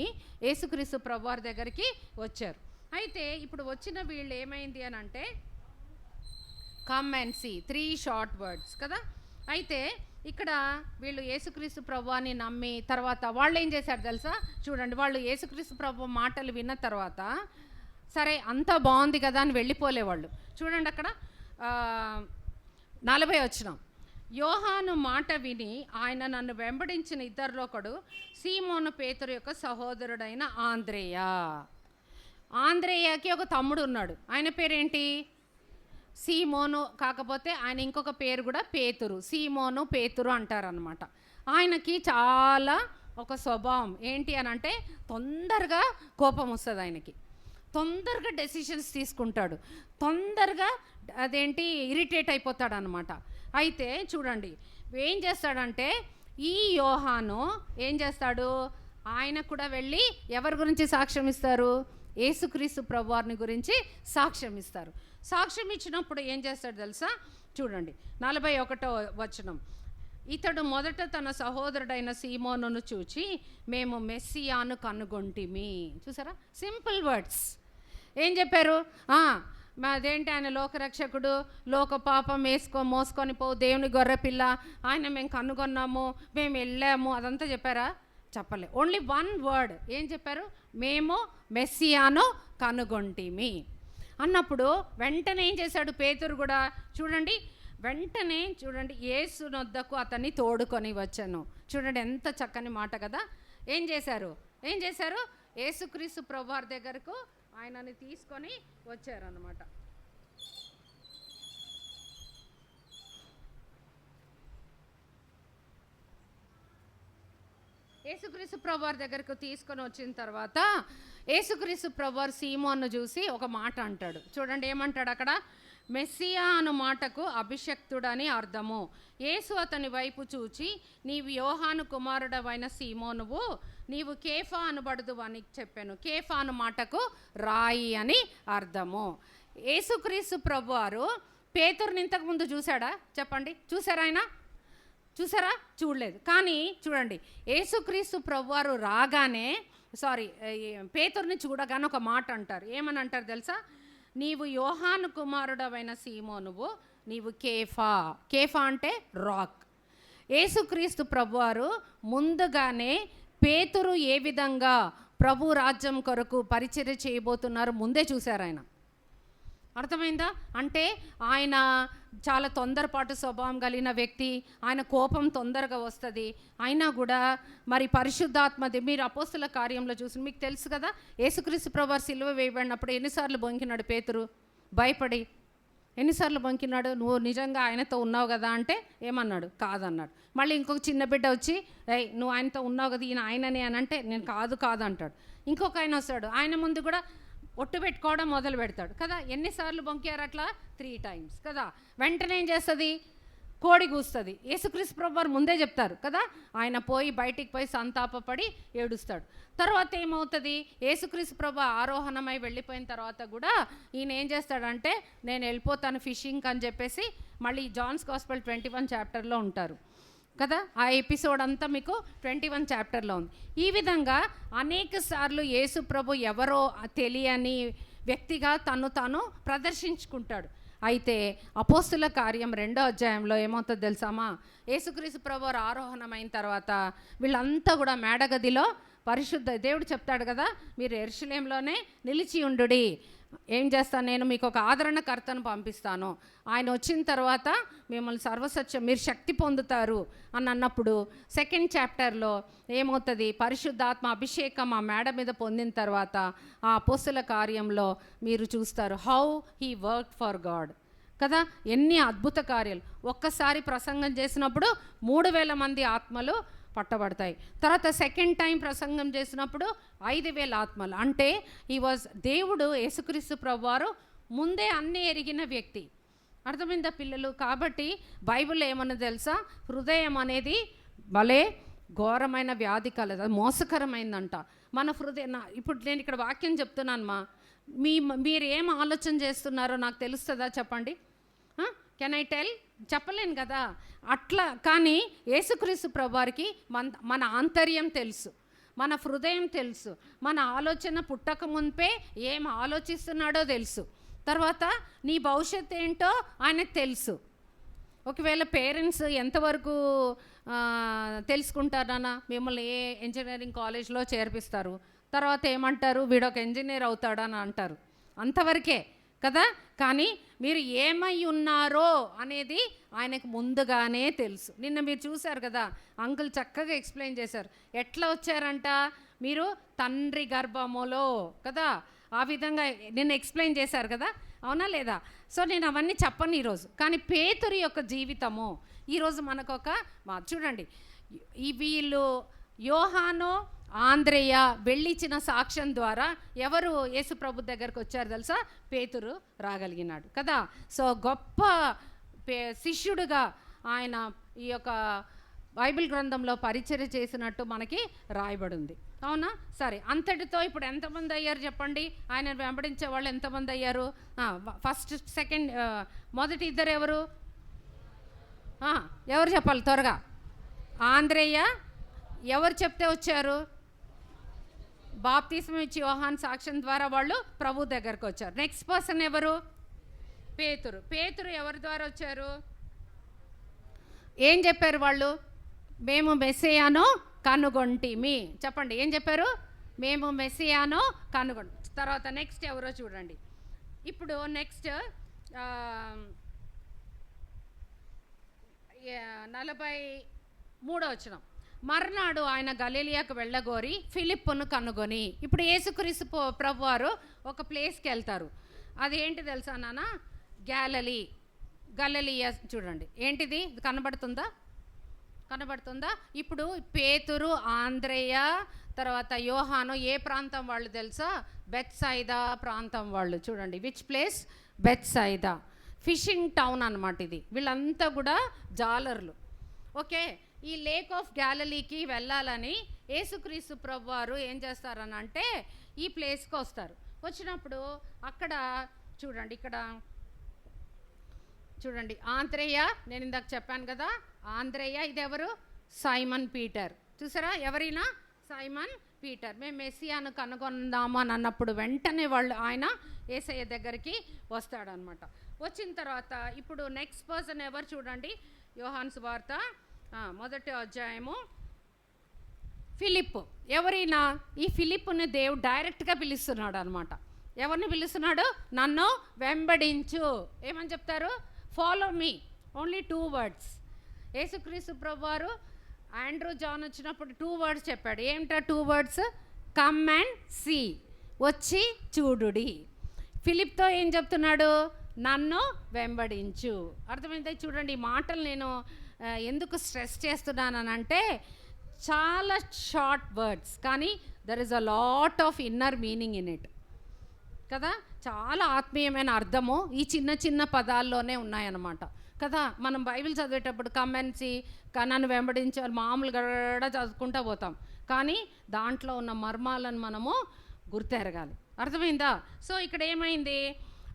యేసుక్రీస్తు ప్రభువారి దగ్గరికి వచ్చారు. అయితే ఇప్పుడు వచ్చిన వీళ్ళు ఏమైంది అని అంటే, come and see, 3 short words కదా. అయితే ఇక్కడ వీళ్ళు యేసుక్రీస్తు ప్రభువాని నమ్మి తర్వాత వాళ్ళు ఏం చేశారు తెలుసా? చూడండి, వాళ్ళు యేసుక్రీస్తు ప్రభు మాటలు విన్న తర్వాత సరే అంతా బాగుంది కదా అని వెళ్ళిపోలేవాళ్ళు. చూడండి అక్కడ 40 వచనం. యోహాను మాట విని ఆయన నన్ను వెంబడించిన ఇద్దరిలో ఒకడు సీమోను పేతురు యొక్క సహోదరుడైన ఆంద్రేయాకి ఒక తమ్ముడు ఉన్నాడు. ఆయన పేరేంటి? సీమోను. కాకపోతే ఆయన ఇంకొక పేరు కూడా పేతురు. సీమోను పేతురు అంటారనమాట. ఆయనకి చాలా ఒక స్వభావం ఏంటి అని అంటే తొందరగా కోపం వస్తుంది ఆయనకి. తొందరగా డెసిషన్స్ తీసుకుంటాడు. తొందరగా ఇరిటేట్ అయిపోతాడు అనమాట. అయితే చూడండి ఏం చేస్తాడంటే ఈ యోహాను ఏం చేస్తాడు, ఆయన కూడా వెళ్ళి ఎవరి గురించి సాక్ష్యం ఇస్తారు? యేసుక్రీస్తు ప్రభువారిని గురించి సాక్ష్యం ఇస్తారు. సాక్ష్యం ఇచ్చినప్పుడు ఏం చేస్తాడు తెలుసా? చూడండి 41వ వచనం. ఇతడు మొదట తన సహోదరుడైన సీమోనును చూచి మేము మెస్సియాను కనుగొంటిమి. చూసారా, సింపుల్ వర్డ్స్. ఏం చెప్పారు? అదేంటి, ఆయన లోకరక్షకుడు, లోక పాపం మోసుకొని పో దేవుని గొర్రెపిల్ల, ఆయన మేము కనుగొన్నాము, మేము వెళ్ళాము, అదంతా చెప్పారా? చెప్పలే. Only one word. ఏం చెప్పారు? మేము మెస్సియాను కనుగొంటిమి అన్నప్పుడు వెంటనే ఏం చేశాడు పేతురు కూడా? చూడండి వెంటనే చూడండి యేసునొద్దకు అతన్ని తోడుకొని వచ్చాను. చూడండి ఎంత చక్కని మాట కదా. ఏం చేశారు? యేసుక్రీస్తు ప్రభువారి దగ్గరకు ఆయనని తీసుకొని వచ్చారన్నమాట. యేసుక్రీస్తు ప్రభువారి దగ్గరకు తీసుకొని వచ్చిన తర్వాత యేసుక్రీస్తు ప్రభువారు సీమోను చూసి ఒక మాట అంటాడు. చూడండి ఏమంటాడు అక్కడ? మెస్సియా అను మాటకు అభిషక్తుడని అర్థము. యేసు అతని వైపు చూచి నీవు యోహాను కుమారుడవైన సీమోనువు, నీవు కేఫా అనబడదు అని చెప్పాను. కేఫా అను మాటకు రాయి అని అర్థము. యేసుక్రీస్తు ప్రభువారు పేతురుని ఇంతకుముందు చూశాడా? చెప్పండి, చూసారా? ఆయన చూసారా? చూడలేదు. కానీ చూడండి యేసుక్రీస్తు ప్రభువారు రాగానే పేతురుని చూడగానే ఒక మాట అంటారు. ఏమని అంటారు తెలుసా? నీవు యోహాను కుమారుడవైన సీమోనువు, నీవు కేఫా అంటే రాక్. యేసుక్రీస్తు ప్రభువారు ముందుగానే పేతురు ఏ విధంగా ప్రభు రాజ్యం కొరకు పరిచర్య చేయబోతున్నారు ముందే చూశారు ఆయన. అర్థమైందా? అంటే ఆయన చాలా తొందరపాటు స్వభావం కలిగిన వ్యక్తి. ఆయన కోపం తొందరగా వస్తుంది. అయినా కూడా మరి పరిశుద్ధాత్మది మీరు అపోస్తుల కార్యంలో చూసి మీకు తెలుసు కదా, యేసుక్రీస్తు ప్రభువారు సిలువ వేయబడినప్పుడు ఎన్నిసార్లు బొంకినాడు పేతురు? భయపడి ఎన్నిసార్లు బొంకినాడు? నువ్వు నిజంగా ఆయనతో ఉన్నావు కదా అంటే ఏమన్నాడు? కాదన్నాడు. మళ్ళీ ఇంకొక చిన్న బిడ్డ వచ్చి నువ్వు ఆయనతో ఉన్నావు కదా, ఈయన ఆయననే అని అంటే నేను కాదు అంటాడు. ఇంకొక ఆయన వస్తాడు, ఆయన ముందు కూడా ఒట్టు పెట్టుకోవడం మొదలు పెడతాడు కదా. ఎన్నిసార్లు బొంకారు అట్లా? 3 times కదా. వెంటనే ఏం చేస్తుంది? కోడి కూస్తుంది. యేసుక్రీస్తు ప్రభువారు ముందే చెప్తారు కదా, ఆయన బయటికి పోయి సంతాపపడి ఏడుస్తాడు. తర్వాత ఏమవుతుంది? యేసుక్రీస్తు ప్రభు ఆరోహణమై వెళ్ళిపోయిన తర్వాత కూడా ఈయన ఏం చేస్తాడంటే నేను వెళ్ళిపోతాను ఫిషింగ్ అని చెప్పేసి మళ్ళీ జాన్స్ గాస్పెల్ 21 chapterలో ఉంటారు కదా. ఆ ఎపిసోడ్ అంతా మీకు 21 chapterలో ఉంది. ఈ విధంగా అనేక సార్లు యేసు ప్రభు ఎవరో తెలియని వ్యక్తిగా తాను ప్రదర్శించుకుంటాడు. అయితే అపోస్తుల కార్యం 2వ అధ్యాయంలో ఏమవుతుందో తెలుసామా? యేసుక్రీస్తు ప్రభు ఆరోహణమైన తర్వాత వీళ్ళంతా కూడా మేడగదిలో పరిశుద్ధ దేవుడు చెప్తాడు కదా, మీరు యెరూషలేములోనే నిలిచి ఉండుడి, ఏం చేస్తాను, నేను మీకు ఒక ఆదరణకర్తను పంపిస్తాను, ఆయన వచ్చిన తర్వాత మిమ్మల్ని సర్వసత్యం మీరు శక్తి పొందుతారు అని అన్నప్పుడు 2nd chapterలో ఏమవుతుంది? పరిశుద్ధాత్మ అభిషేకం ఆ మేడ మీద పొందిన తర్వాత ఆ అపోస్తుల కార్యంలో మీరు చూస్తారు how he work for God కదా. ఎన్ని అద్భుత కార్యాలు. ఒక్కసారి ప్రసంగం చేసినప్పుడు 3000 మంది ఆత్మలు పట్టబడతాయి. తర్వాత 2nd time ప్రసంగం చేసినప్పుడు 5000 ఆత్మలు. అంటే దేవుడు యేసుక్రీస్తు ప్రభువారు ముందే అన్నీ ఎరిగిన వ్యక్తి. అర్థమైందా పిల్లలు? కాబట్టి బైబిల్ ఏమన్నా తెలుసా? హృదయం అనేది భలే ఘోరమైన వ్యాధి కలదు, మోసకరమైందంట. మన హృదయం ఇప్పుడు నేను ఇక్కడ వాక్యం చెప్తున్నాను మీరు ఏం ఆలోచన చేస్తున్నారో నాకు తెలుస్తుందా చెప్పండి? Can I tell? చెప్పలేను కదా. అట్లా కానీ యేసుక్రీస్తు ప్రభువారికి మన ఆంతర్యం తెలుసు, మన హృదయం తెలుసు, మన ఆలోచన పుట్టక మునిపే ఏం ఆలోచిస్తున్నాడో తెలుసు. తర్వాత నీ భవిష్యత్తు ఏంటో ఆయనకు తెలుసు. ఒకవేళ పేరెంట్స్ ఎంతవరకు తెలుసుకుంటారన్నా, మిమ్మల్ని ఏ ఇంజనీరింగ్ కాలేజ్లో చేర్పిస్తారు, తర్వాత ఏమంటారు, వీడొక ఇంజనీర్ అవుతాడని అంటారు. అంతవరకే కదా. కానీ మీరు ఏమై ఉన్నారో అనేది ఆయనకు ముందుగానే తెలుసు. నిన్న మీరు చూశారు కదా, అంకుల్ చక్కగా ఎక్స్ప్లెయిన్ చేశారు. ఎట్లా వచ్చారంట, మీరు తండ్రి గర్భములో కదా, ఆ విధంగా నిన్న ఎక్స్ప్లెయిన్ చేశారు కదా, అవునా లేదా? సో నేను అవన్నీ చెప్పను ఈరోజు. కానీ పేతురు యొక్క జీవితము ఈరోజు మనకు ఒక చూడండి, ఈ వీళ్ళు యోహాను ఆంద్రేయ వెళ్ళిచ్చిన సాక్ష్యం ద్వారా ఎవరు యేసు ప్రభు దగ్గరకు వచ్చారు తెలుసా? పేతురు రాగలిగినాడు కదా. సో గొప్ప శిష్యుడుగా ఆయన ఈ యొక్క బైబిల్ గ్రంథంలో పరిచర్య చేసినట్టు మనకి రాయబడి ఉంది, అవునా? సరే, అంతటితో ఇప్పుడు ఎంతమంది అయ్యారు చెప్పండి? ఆయన వెంబడించే వాళ్ళు ఎంతమంది అయ్యారు? ఫస్ట్ సెకండ్ మొదటి ఇద్దరు ఎవరు? ఎవరు చెప్పాలి త్వరగా? ఆంద్రేయ. ఎవరు చెప్తే వచ్చారు? బాప్తిస్మం ఇచ్చి యోహాన్ సాక్ష్యం ద్వారా వాళ్ళు ప్రభు దగ్గరకు వచ్చారు. నెక్స్ట్ పర్సన్ ఎవరు? పేతురు. పేతురు ఎవరి ద్వారా వచ్చారు? ఏం చెప్పారు వాళ్ళు? మేము మెస్సియాను కనుగొంటిమి. చెప్పండి, ఏం చెప్పారు? మేము మెస్సియాను కనుగొంటి. తర్వాత నెక్స్ట్ ఎవరో చూడండి. ఇప్పుడు నెక్స్ట్ 43వ వచనం. మర్నాడు ఆయన గలిలియాకు వెళ్ళగోరి ఫిలిప్పును కనుగొని. ఇప్పుడు యేసుక్రీస్తు ప్రభు వారు ఒక ప్లేస్కి వెళ్తారు. అది ఏంటి తెలుసా నాన్న? గలిలియా. చూడండి, ఏంటిది కనబడుతుందా? ఇప్పుడు పేతురు, ఆంద్రేయ, తర్వాత యోహాను ఏ ప్రాంతం వాళ్ళు తెలుసా? బెత్సైదా ప్రాంతం వాళ్ళు. చూడండి, which place? Bethsaida. Fishing town అన్నమాట ఇది. వీళ్ళంతా కూడా జాలర్లు. ఓకే, ఈ లేక్ ఆఫ్ గ్యాలలీకి వెళ్ళాలని యేసుక్రీస్తు ప్రభు వారు ఏం చేస్తారని అంటే ఈ ప్లేస్కి వస్తారు. వచ్చినప్పుడు అక్కడ చూడండి, ఇక్కడ చూడండి, ఆంద్రేయ. నేను ఇందాక చెప్పాను కదా, ఆంద్రేయ. ఇది ఎవరు? Simon Peter. చూసారా? ఎవరైనా సైమన్ పీటర్. మేము మెస్సియాను కనుగొందాము అని అన్నప్పుడు వెంటనే ఆయన యేసయ్య దగ్గరికి వస్తాడనమాట. వచ్చిన తర్వాత ఇప్పుడు నెక్స్ట్ పర్సన్ ఎవరు చూడండి, యోహాను సువార్త 1వ అధ్యాయము. ఫిలిప్. ఎవరైనా ఈ ఫిలిప్ని దేవుడు డైరెక్ట్గా పిలుస్తున్నాడు అనమాట. ఎవరిని పిలుస్తున్నాడు? నన్ను వెంబడించు. ఏమని చెప్తారు? Follow me. Only 2 words. యేసుక్రీస్తు ప్రభు వారు ఆండ్రూ జాన్ వచ్చినప్పుడు 2 words చెప్పాడు. ఏమిటా 2 words? Come and see. వచ్చి చూడుడి. ఫిలిప్తో ఏం చెప్తున్నాడు? నన్ను వెంబడించు. అర్థమైంది? చూడండి, ఈ మాటలు నేను ఎందుకు స్ట్రెస్ చేస్తున్నానంటే చాలా షార్ట్ వర్డ్స్, కానీ there is a lot of inner meaning in it కదా. చాలా ఆత్మీయమైన అర్థము ఈ చిన్న చిన్న పదాల్లోనే ఉన్నాయన్నమాట కదా. మనం బైబిల్ చదివేటప్పుడు కమెన్సీ, నన్ను వెంబడించాలి మామూలుగా చదువుకుంటూ పోతాం, కానీ దాంట్లో ఉన్న మర్మాలను మనము గుర్తెరగాలి. అర్థమైందా? సో ఇక్కడ ఏమైంది?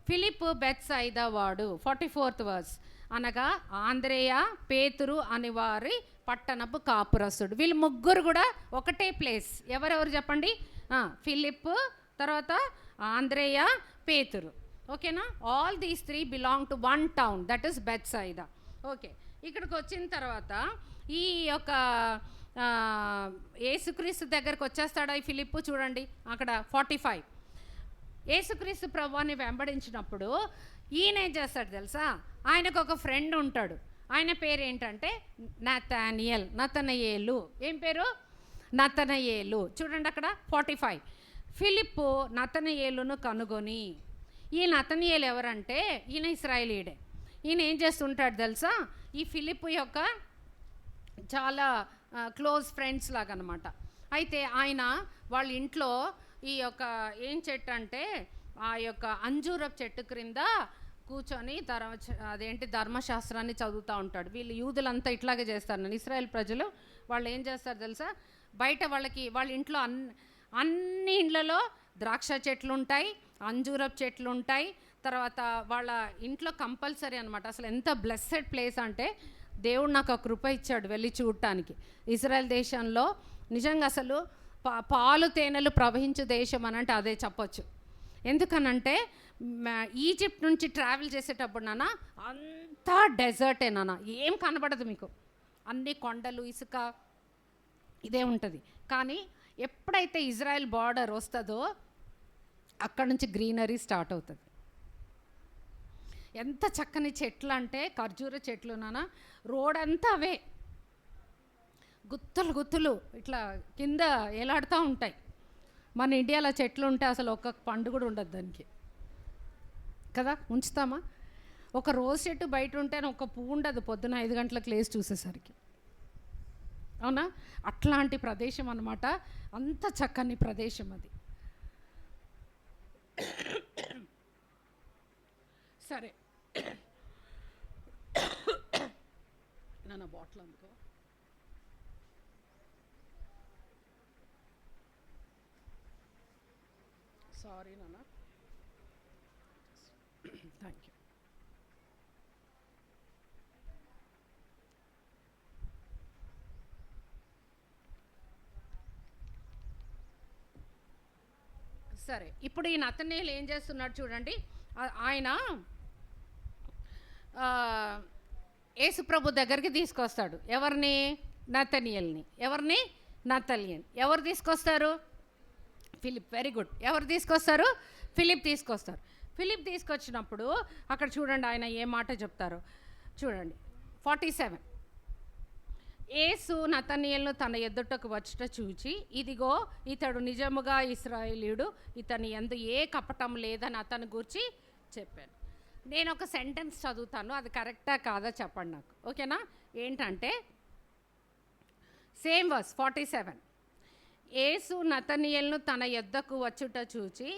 ఫిలిప్ బెత్సైదా వాడు. 44th verse. అనగా ఆంద్రేయ, పేతురు అని వారి పట్టణపు కాపురస్తుడు. వీళ్ళు ముగ్గురు కూడా ఒకటే ప్లేస్. ఎవరెవరు చెప్పండి? ఫిలిప్, తర్వాత ఆంద్రేయ, పేతురు. ఓకేనా? All these 3 belong to 1 town, that is Bethsaida. Okay, ఇక్కడికి వచ్చిన తర్వాత ఈ యొక్క యేసుక్రీస్తు దగ్గరకు వచ్చేస్తాడా ఈ ఫిలిప్? చూడండి అక్కడ 45. యేసుక్రీస్తు ప్రభువాన్ని వెంబడించినప్పుడు ఈయన ఏం చేస్తాడు తెలుసా? ఆయనకు ఒక ఫ్రెండ్ ఉంటాడు. ఆయన పేరు ఏంటంటే నతనయేలు. ఏం పేరు? నతనయేలు. చూడండి అక్కడ 45. ఫిలిప్పు నతనయేలును కనుగొని. ఈ నతనయేలు ఎవరంటే ఈయన ఇశ్రాయేలీయుడే. ఈయన ఏం చేస్తుంటాడు తెలుసా? ఈ ఫిలిప్ యొక్క చాలా క్లోజ్ ఫ్రెండ్స్ లాగా అనమాట. అయితే ఆయన వాళ్ళ ఇంట్లో ఈ యొక్క ఏం చెట్టు అంటే ఆ యొక్క అంజూరపు చెట్టు క్రింద కూర్చొని ధర్మశాస్త్రాన్ని చదువుతూ ఉంటాడు. వీళ్ళు యూదులంతా ఇట్లాగే చేస్తారు. ఇశ్రాయేల్ ప్రజలు వాళ్ళు ఏం చేస్తారు తెలుసా? బయట వాళ్ళ ఇంట్లో అన్ని ఇండ్లలో ద్రాక్ష చెట్లు ఉంటాయి, అంజూరపు చెట్లు ఉంటాయి. తర్వాత వాళ్ళ ఇంట్లో కంపల్సరీ అనమాట. అసలు ఎంత బ్లెస్సెడ్ ప్లేస్ అంటే దేవుడు నాకు ఆ కృప ఇచ్చాడు వెళ్ళి చూడటానికి. ఇజ్రాయెల్ దేశంలో నిజంగా అసలు పాలు తేనెలు ప్రవహించే దేశం అని అంటే అదే చెప్పొచ్చు. ఎందుకనంటే ఈజిప్ట్ నుంచి ట్రావెల్ చేసేటప్పుడు నాన్న అంతా డెజర్టే నాన్న, ఏం కనబడదు మీకు, అన్ని కొండలు ఇసుక ఇదే ఉంటుంది. కానీ ఎప్పుడైతే ఇజ్రాయెల్ బార్డర్ వస్తుందో అక్కడ నుంచి గ్రీనరీ స్టార్ట్ అవుతుంది. ఎంత చక్కని చెట్లు అంటే ఖర్జూర చెట్లు నాన్న, రోడ్ అంతా అవే గుత్తులు గుత్తులు ఇట్లా కింద ఎలాడుతూ ఉంటాయి. మన ఇండియాలో చెట్లు ఉంటే అసలు ఒక్క పండు కూడా ఉండదు దానికి కదా, ఉంచుతామా? ఒక రోజ్ చెట్టు బయట ఉంటే ఒక పువ్వు ఉండదు పొద్దున 5 గంటలకు లేచి చూసేసరికి, అవునా? అట్లాంటి ప్రదేశం అన్నమాట, అంత చక్కని ప్రదేశం అది. సరే నా బాటిల్ అందుకో. సారీ నాన్న, థ్యాంక్ యూ. సరే, ఇప్పుడు ఈ నతనేలు ఏం చేస్తున్నాడు చూడండి. ఆయన యేసుప్రభు దగ్గరికి తీసుకొస్తాడు. ఎవరిని? నతనీయుల్ని. ఎవరిని? నతనీయులు. ఎవరు తీసుకొస్తారు? ఫిలిప్. Very good. ఎవరు తీసుకొస్తారు? ఫిలిప్ తీసుకొస్తారు. ఫిలిప్ తీసుకొచ్చినప్పుడు అక్కడ చూడండి ఆయన ఏ మాట చెప్తారో చూడండి. 47. యేసు నతనీయులను తన ఎదుటకు వచ్చుట చూచి, ఇదిగో ఇతడు నిజముగా ఇశ్రాయేలీయుడు, ఇతని యందు ఏ కపటం లేదని అతని గురించి చెప్పాను. నేను ఒక సెంటెన్స్ చదువుతాను, అది కరెక్టా కాదా చెప్పండి నాకు, ఓకేనా? ఏంటంటే సేమ్ వర్స్ 47. యేసు నతనీయులను తన యొద్దకు వచ్చుట చూచి,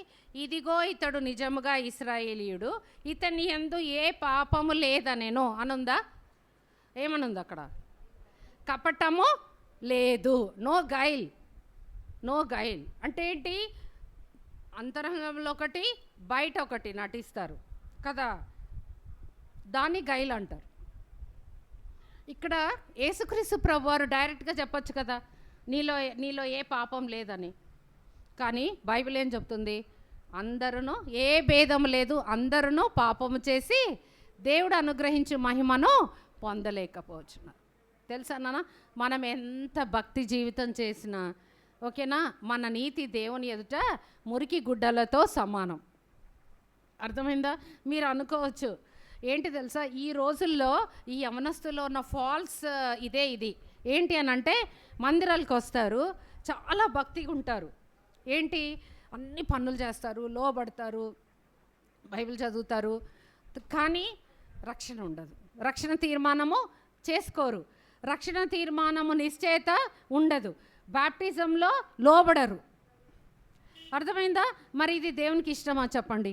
ఇదిగో ఇతడు నిజముగా ఇశ్రాయేలీయుడు, ఇతని యందు ఏ పాపము లేదనేను అనుందా? ఏమనుంది అక్కడ? కపటము లేదు. No guile. నో గైల్ అంటే ఏంటి? అంతరంగంలో ఒకటి, బయట ఒకటి నటిస్తారు కదా, దాన్ని గైల్ అంటారు. ఇక్కడ యేసుక్రీస్తు ప్రభువారు డైరెక్ట్గా చెప్పొచ్చు కదా, నీలో ఏ పాపం లేదని. కానీ బైబిల్ ఏం చెప్తుంది? అందరూ ఏ భేదం లేదు, అందరూ పాపము చేసి దేవుడు అనుగ్రహించే మహిమను పొందలేకపోతున్నారు. తెలుసా నాన్న, మనం ఎంత భక్తి జీవితం చేసినా, ఓకేనా, మన నీతి దేవుని ఎదుట మురికి గుడ్డలతో సమానం. అర్థమైందా? మీరు అనుకోవచ్చు ఏంటి తెలుసా, ఈ రోజుల్లో ఈ యవనస్తులో ఉన్న ఫాల్స్ ఇది ఏంటి అని అంటే, మందిరాలకు వస్తారు, చాలా భక్తిగా ఉంటారు, ఏంటి అన్ని పనులు చేస్తారు, లోబడతారు, బైబిల్ చదువుతారు, కానీ రక్షణ ఉండదు. రక్షణ తీర్మానము చేసుకోరు, రక్షణ తీర్మానము నిశ్చయత ఉండదు, బాప్టిజంలో లోబడరు. అర్థమైందా? మరి ఇది దేవునికి ఇష్టమా చెప్పండి?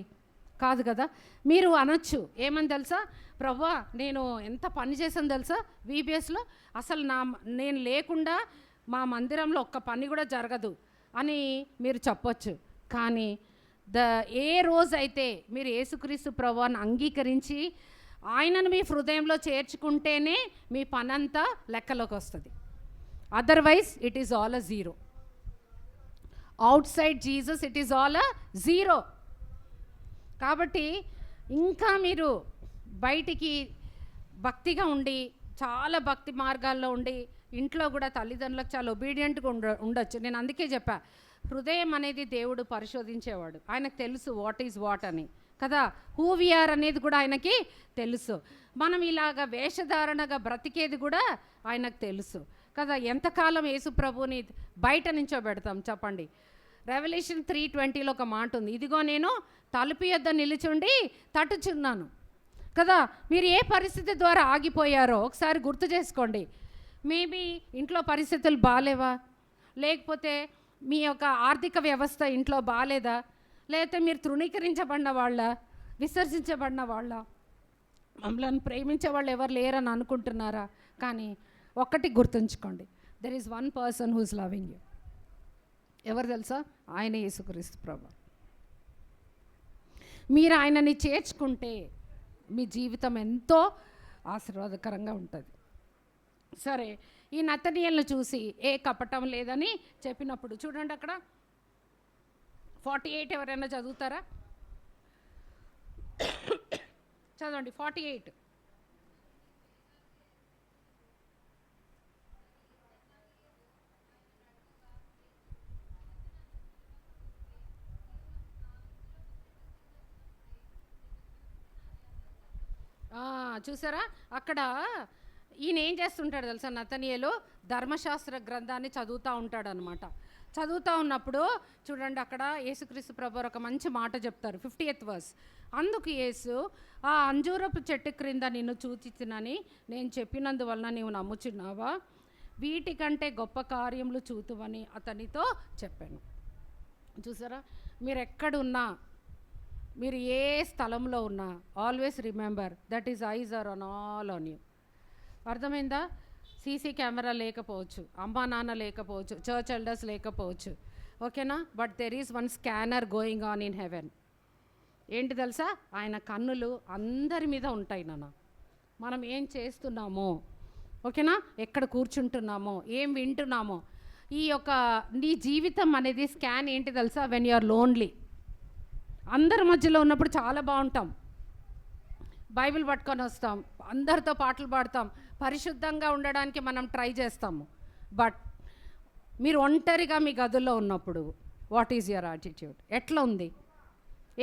కాదు కదా. మీరు అనొచ్చు ఏమని తెలుసా, ప్రభువా నేను ఎంత పని చేశాను తెలుసా వీబీఎస్లో, అసలు నేను లేకుండా మా మందిరంలో ఒక్క పని కూడా జరగదు అని మీరు చెప్పొచ్చు. కానీ ఏ రోజైతే మీరు యేసుక్రీస్తు ప్రభువుని అంగీకరించి ఆయనను మీ హృదయంలో చేర్చుకుంటేనే మీ పనంతా లెక్కలోకి వస్తుంది. Otherwise it is all a zero. Out side Jesus it is all a zero. కాబట్టి ఇంకా మీరు బయటికి భక్తిగా ఉండి, చాలా భక్తి మార్గాల్లో ఉండి, ఇంట్లో కూడా తల్లిదండ్రులకు చాలా ఒబీడియంట్గా ఉండొచ్చు. నేను అందుకే చెప్పా, హృదయం అనేది దేవుడు పరిశోధించేవాడు. ఆయనకు తెలుసు వాట్ ఈజ్ వాట్ అని కదా, హూ వి ఆర్ అనేది కూడా ఆయనకి తెలుసు. మనం ఇలాగ వేషధారణగా బ్రతికేది కూడా ఆయనకు తెలుసు కదా. ఎంతకాలం యేసు ప్రభుని బయట నించోబెడతాం చెప్పండి? రెవల్యూషన్ 3:20లో ఒక మాట ఉంది, ఇదిగో నేను తలుపు యొద్ద నిలుచుండి తట్టుచున్నాను కదా. మీరు ఏ పరిస్థితి ద్వారా ఆగిపోయారో ఒకసారి గుర్తు చేసుకోండి. మేబీ ఇంట్లో పరిస్థితులు బాగాలేవా, లేకపోతే మీ యొక్క ఆర్థిక వ్యవస్థ ఇంట్లో బాగాలేదా, లేకపోతే మీరు తృణీకరించబడిన వాళ్ళ, విసర్జించబడిన వాళ్ళ, మమ్మల్ని ప్రేమించే వాళ్ళు ఎవరు లేరని అనుకుంటున్నారా? కానీ ఒక్కటి గుర్తుంచుకోండి, there is one person who is loving you. ఎవరు తెలుసా? ఆయన యేసుక్రీస్తు ప్రభువు. మీరు ఆయనని చేర్చుకుంటే మీ జీవితం ఎంతో ఆశీర్వాదకరంగా ఉంటుంది. సరే, ఈ నతనీయులను చూసి ఏ కపటం లేదని చెప్పినప్పుడు చూడండి అక్కడ 48 ఎవరైనా చదువుతారా? చదవండి 48. చూసారా అక్కడ ఈయన ఏం చేస్తుంటాడు తెలుసా, నతనీయేలు ధర్మశాస్త్ర గ్రంథాన్ని చదువుతూ ఉంటాడు అనమాట. చదువుతూ ఉన్నప్పుడు చూడండి అక్కడ యేసుక్రీస్తు ప్రభువారు ఒక మంచి మాట చెప్తారు, 50th verse. అందుకు యేసు, ఆ అంజూరపు చెట్టు క్రింద నిన్ను చూచితినని నేను చెప్పినందువలన నీవు నమ్ముచున్నావా? వీటికంటే గొప్ప కార్యములు చూతువని అతనితో చెప్పాను. చూసారా, మీరు ఎక్కడున్నా, మీరు ఏ స్థలంలో ఉన్నా, always remember that his eyes are on all on you. అర్థమైందా? సీసీ కెమెరా లేకపోవచ్చు, అమ్మా నాన్న లేకపోవచ్చు, చర్చ్ ఎల్డర్స్ లేకపోవచ్చు, ఓకేనా? But there is one scanner going on in heaven. ఏంటి తెలుసా? ఆయన కన్నులు అందరి మీద ఉంటాయి నాన్న. మనం ఏం చేస్తున్నామో, ఓకేనా, ఎక్కడ కూర్చుంటున్నామో, ఏం వింటున్నామో, ఈ యొక్క నీ జీవితం అనేది స్కాన్ ఏంటి తెలుసా? When you are lonely. అందరి మధ్యలో ఉన్నప్పుడు చాలా బాగుంటాం, బైబిల్ పట్టుకొని వస్తాం, అందరితో పాటలు పాడతాం, పరిశుద్ధంగా ఉండడానికి మనం ట్రై చేస్తాము. బట్ మీరు ఒంటరిగా మీ గదుల్లో ఉన్నప్పుడు వాట్ ఈజ్ యువర్ యాటిట్యూడ్? ఎట్లా ఉంది?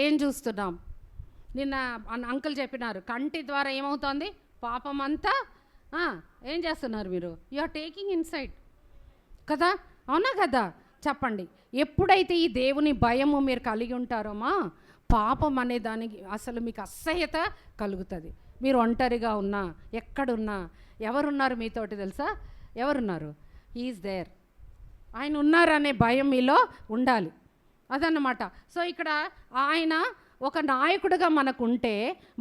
ఏం చూస్తున్నాం? నిన్న అంకుల్ చెప్పినారు, కంటి ద్వారా ఏమవుతుంది? పాపం అంతా ఏం చేస్తున్నారు మీరు? యు ఆర్ టేకింగ్ ఇన్సైడ్ కదా, అవునా కదా? చెప్పండి. ఎప్పుడైతే ఈ దేవుని భయము మీరు కలిగి ఉంటారోమా, పాపం అనే దానికి అసలు మీకు అసహ్యత కలుగుతుంది. మీరు ఒంటరిగా ఉన్నా, ఎక్కడున్నా, ఎవరున్నారు మీతోటి తెలుసా? ఎవరున్నారు? He is there. ఆయన ఉన్నారనే భయం మీలో ఉండాలి, అదన్నమాట. సో ఇక్కడ ఆయన ఒక నాయకుడిగా మనకు ఉంటే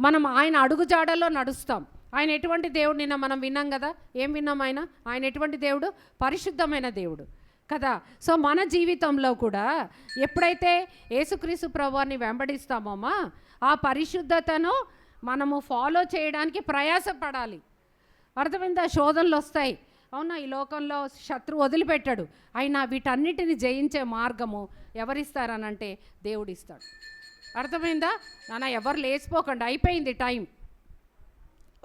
మనం ఆయన అడుగుజాడల్లో నడుస్తాం. ఆయన ఎటువంటి దేవుడు? నిన్న మనం విన్నాం కదా, ఏం విన్నాం? ఆయన ఎటువంటి దేవుడు? పరిశుద్ధమైన దేవుడు కదా. సో మన జీవితంలో కూడా ఎప్పుడైతే యేసుక్రీస్తు ప్రభువాన్ని వెంబడిస్తామోమా, ఆ పరిశుద్ధతను మనము ఫాలో చేయడానికి ప్రయాసపడాలి. అర్థమైందా? శోధనలు వస్తాయి, అవునా? ఈ లోకంలో శత్రువు వదిలిపెట్టాడు, అయినా వీటన్నిటిని జయించే మార్గము ఎవరిస్తారనంటే దేవుడు ఇస్తాడు. అర్థమైందా నాన్న? ఎవరు లేచిపోకండి, అయిపోయింది టైం,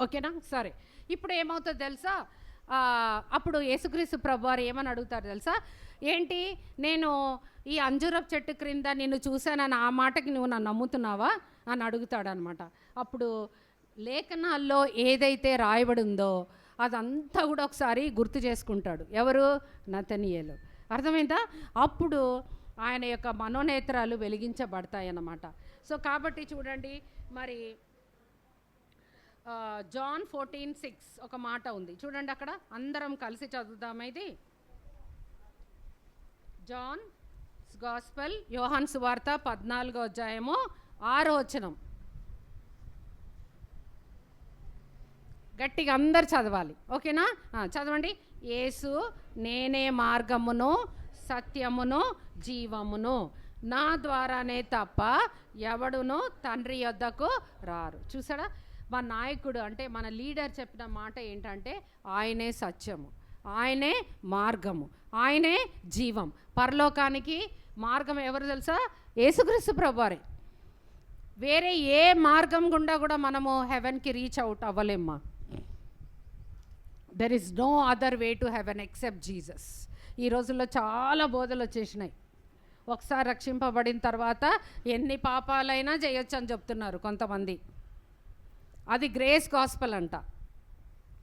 ఓకేనా? సరే, ఇప్పుడు ఏమవుతుందో తెలుసా? అప్పుడు యేసుక్రీస్తు ప్రభువారు ఏమని అడుగుతారు తెలుసా? ఏంటి, నేను ఈ అంజూరపు చెట్టు క్రింద నిన్ను చూశానని ఆ మాటకి నువ్వు నన్ను నమ్ముతున్నావా అని అడుగుతాడనమాట. అప్పుడు లేఖనాల్లో ఏదైతే రాయబడి ఉందో అదంతా కూడా ఒకసారి గుర్తు చేసుకుంటాడు. ఎవరు? నతనీయేలు. అర్థమైందా? అప్పుడు ఆయన యొక్క మనోనేత్రాలు వెలిగించబడతాయి అన్నమాట. సో కాబట్టి చూడండి, మరి జాన్ 14:6 ఒక మాట ఉంది చూడండి, అక్కడ అందరం కలిసి చదువుదామా? ఇది జాన్ గాస్పెల్, యోహాను సువార్త 14వ అధ్యాయము 6వ వచనం. గట్టిగా అందరు చదవాలి, ఓకేనా? చదవండి. యేసు, నేనే మార్గమును సత్యమును జీవమును, నా ద్వారానే తప్ప ఎవడును తండ్రి యొద్దకు రారు. చూసాడా? మా నాయకుడు అంటే మన లీడర్ చెప్పిన మాట ఏంటంటే ఆయనే సత్యము, ఆయనే మార్గము, ఆయనే జీవం. పరలోకానికి మార్గం ఎవరు తెలుసా? యేసుక్రీస్తు ప్రభువారే. వేరే ఏ మార్గం గుండా కూడా మనము హెవెన్కి రీచ్ అవుట్ అవ్వలేమ్మా. There is no other way to heaven except Jesus. ఈ రోజుల్లో చాలా బోధలు వచ్చేసినాయి. ఒకసారి రక్షింపబడిన తర్వాత ఎన్ని పాపాలైనా చేయొచ్చు అని చెప్తున్నారు కొంతమంది. అది గ్రేస్ గాస్పెల్ అంట.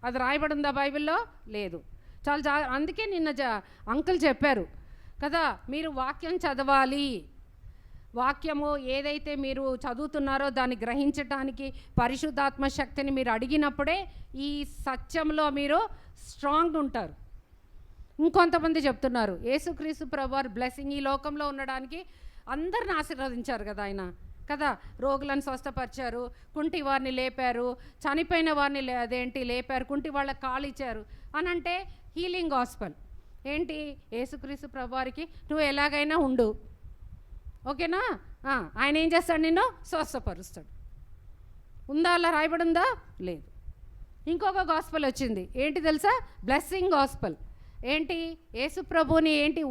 అది రాయబడి ఉందా బైబిల్లో? లేదు. చాలా అందుకే నిన్న అంకుల్ చెప్పారు కదా, మీరు వాక్యం చదవాలి. వాక్యము ఏదైతే మీరు చదువుతున్నారో దాన్ని గ్రహించటానికి పరిశుద్ధాత్మ శక్తిని మీరు అడిగినప్పుడే ఈ సత్యంలో మీరు స్ట్రాంగ్ ఉంటారు. ఇంకొంతమంది చెప్తున్నారు యేసుక్రీస్తు ప్రభువారు బ్లెస్సింగ్ ఈ లోకంలో ఉండడానికి అందరిని ఆశీర్వదించారు కదా ఆయన, కదా, రోగులను స్వస్థపరిచారు, కుంటి వారిని లేపారు, చనిపోయిన వారిని లేపారు, కుంటి వాళ్ళకి కాళ్ళు ఇచ్చారు అని అంటే హీలింగ్ గాస్పెల్. ఏంటి? యేసుక్రీస్తు ప్రభువారికి నువ్వు ఎలాగైనా ఉండు, ఓకేనా, ఆయన ఏం చేస్తాడు? నిన్ను స్వస్థపరుస్తాడు. ఉందా? అలా రాయబడి ఉందా? లేదు. ఇంకొక గాస్పెల్ వచ్చింది, ఏంటి తెలుసా? Blessing gospel. ఏంటి? యేసు ప్రభుని ఏంటి,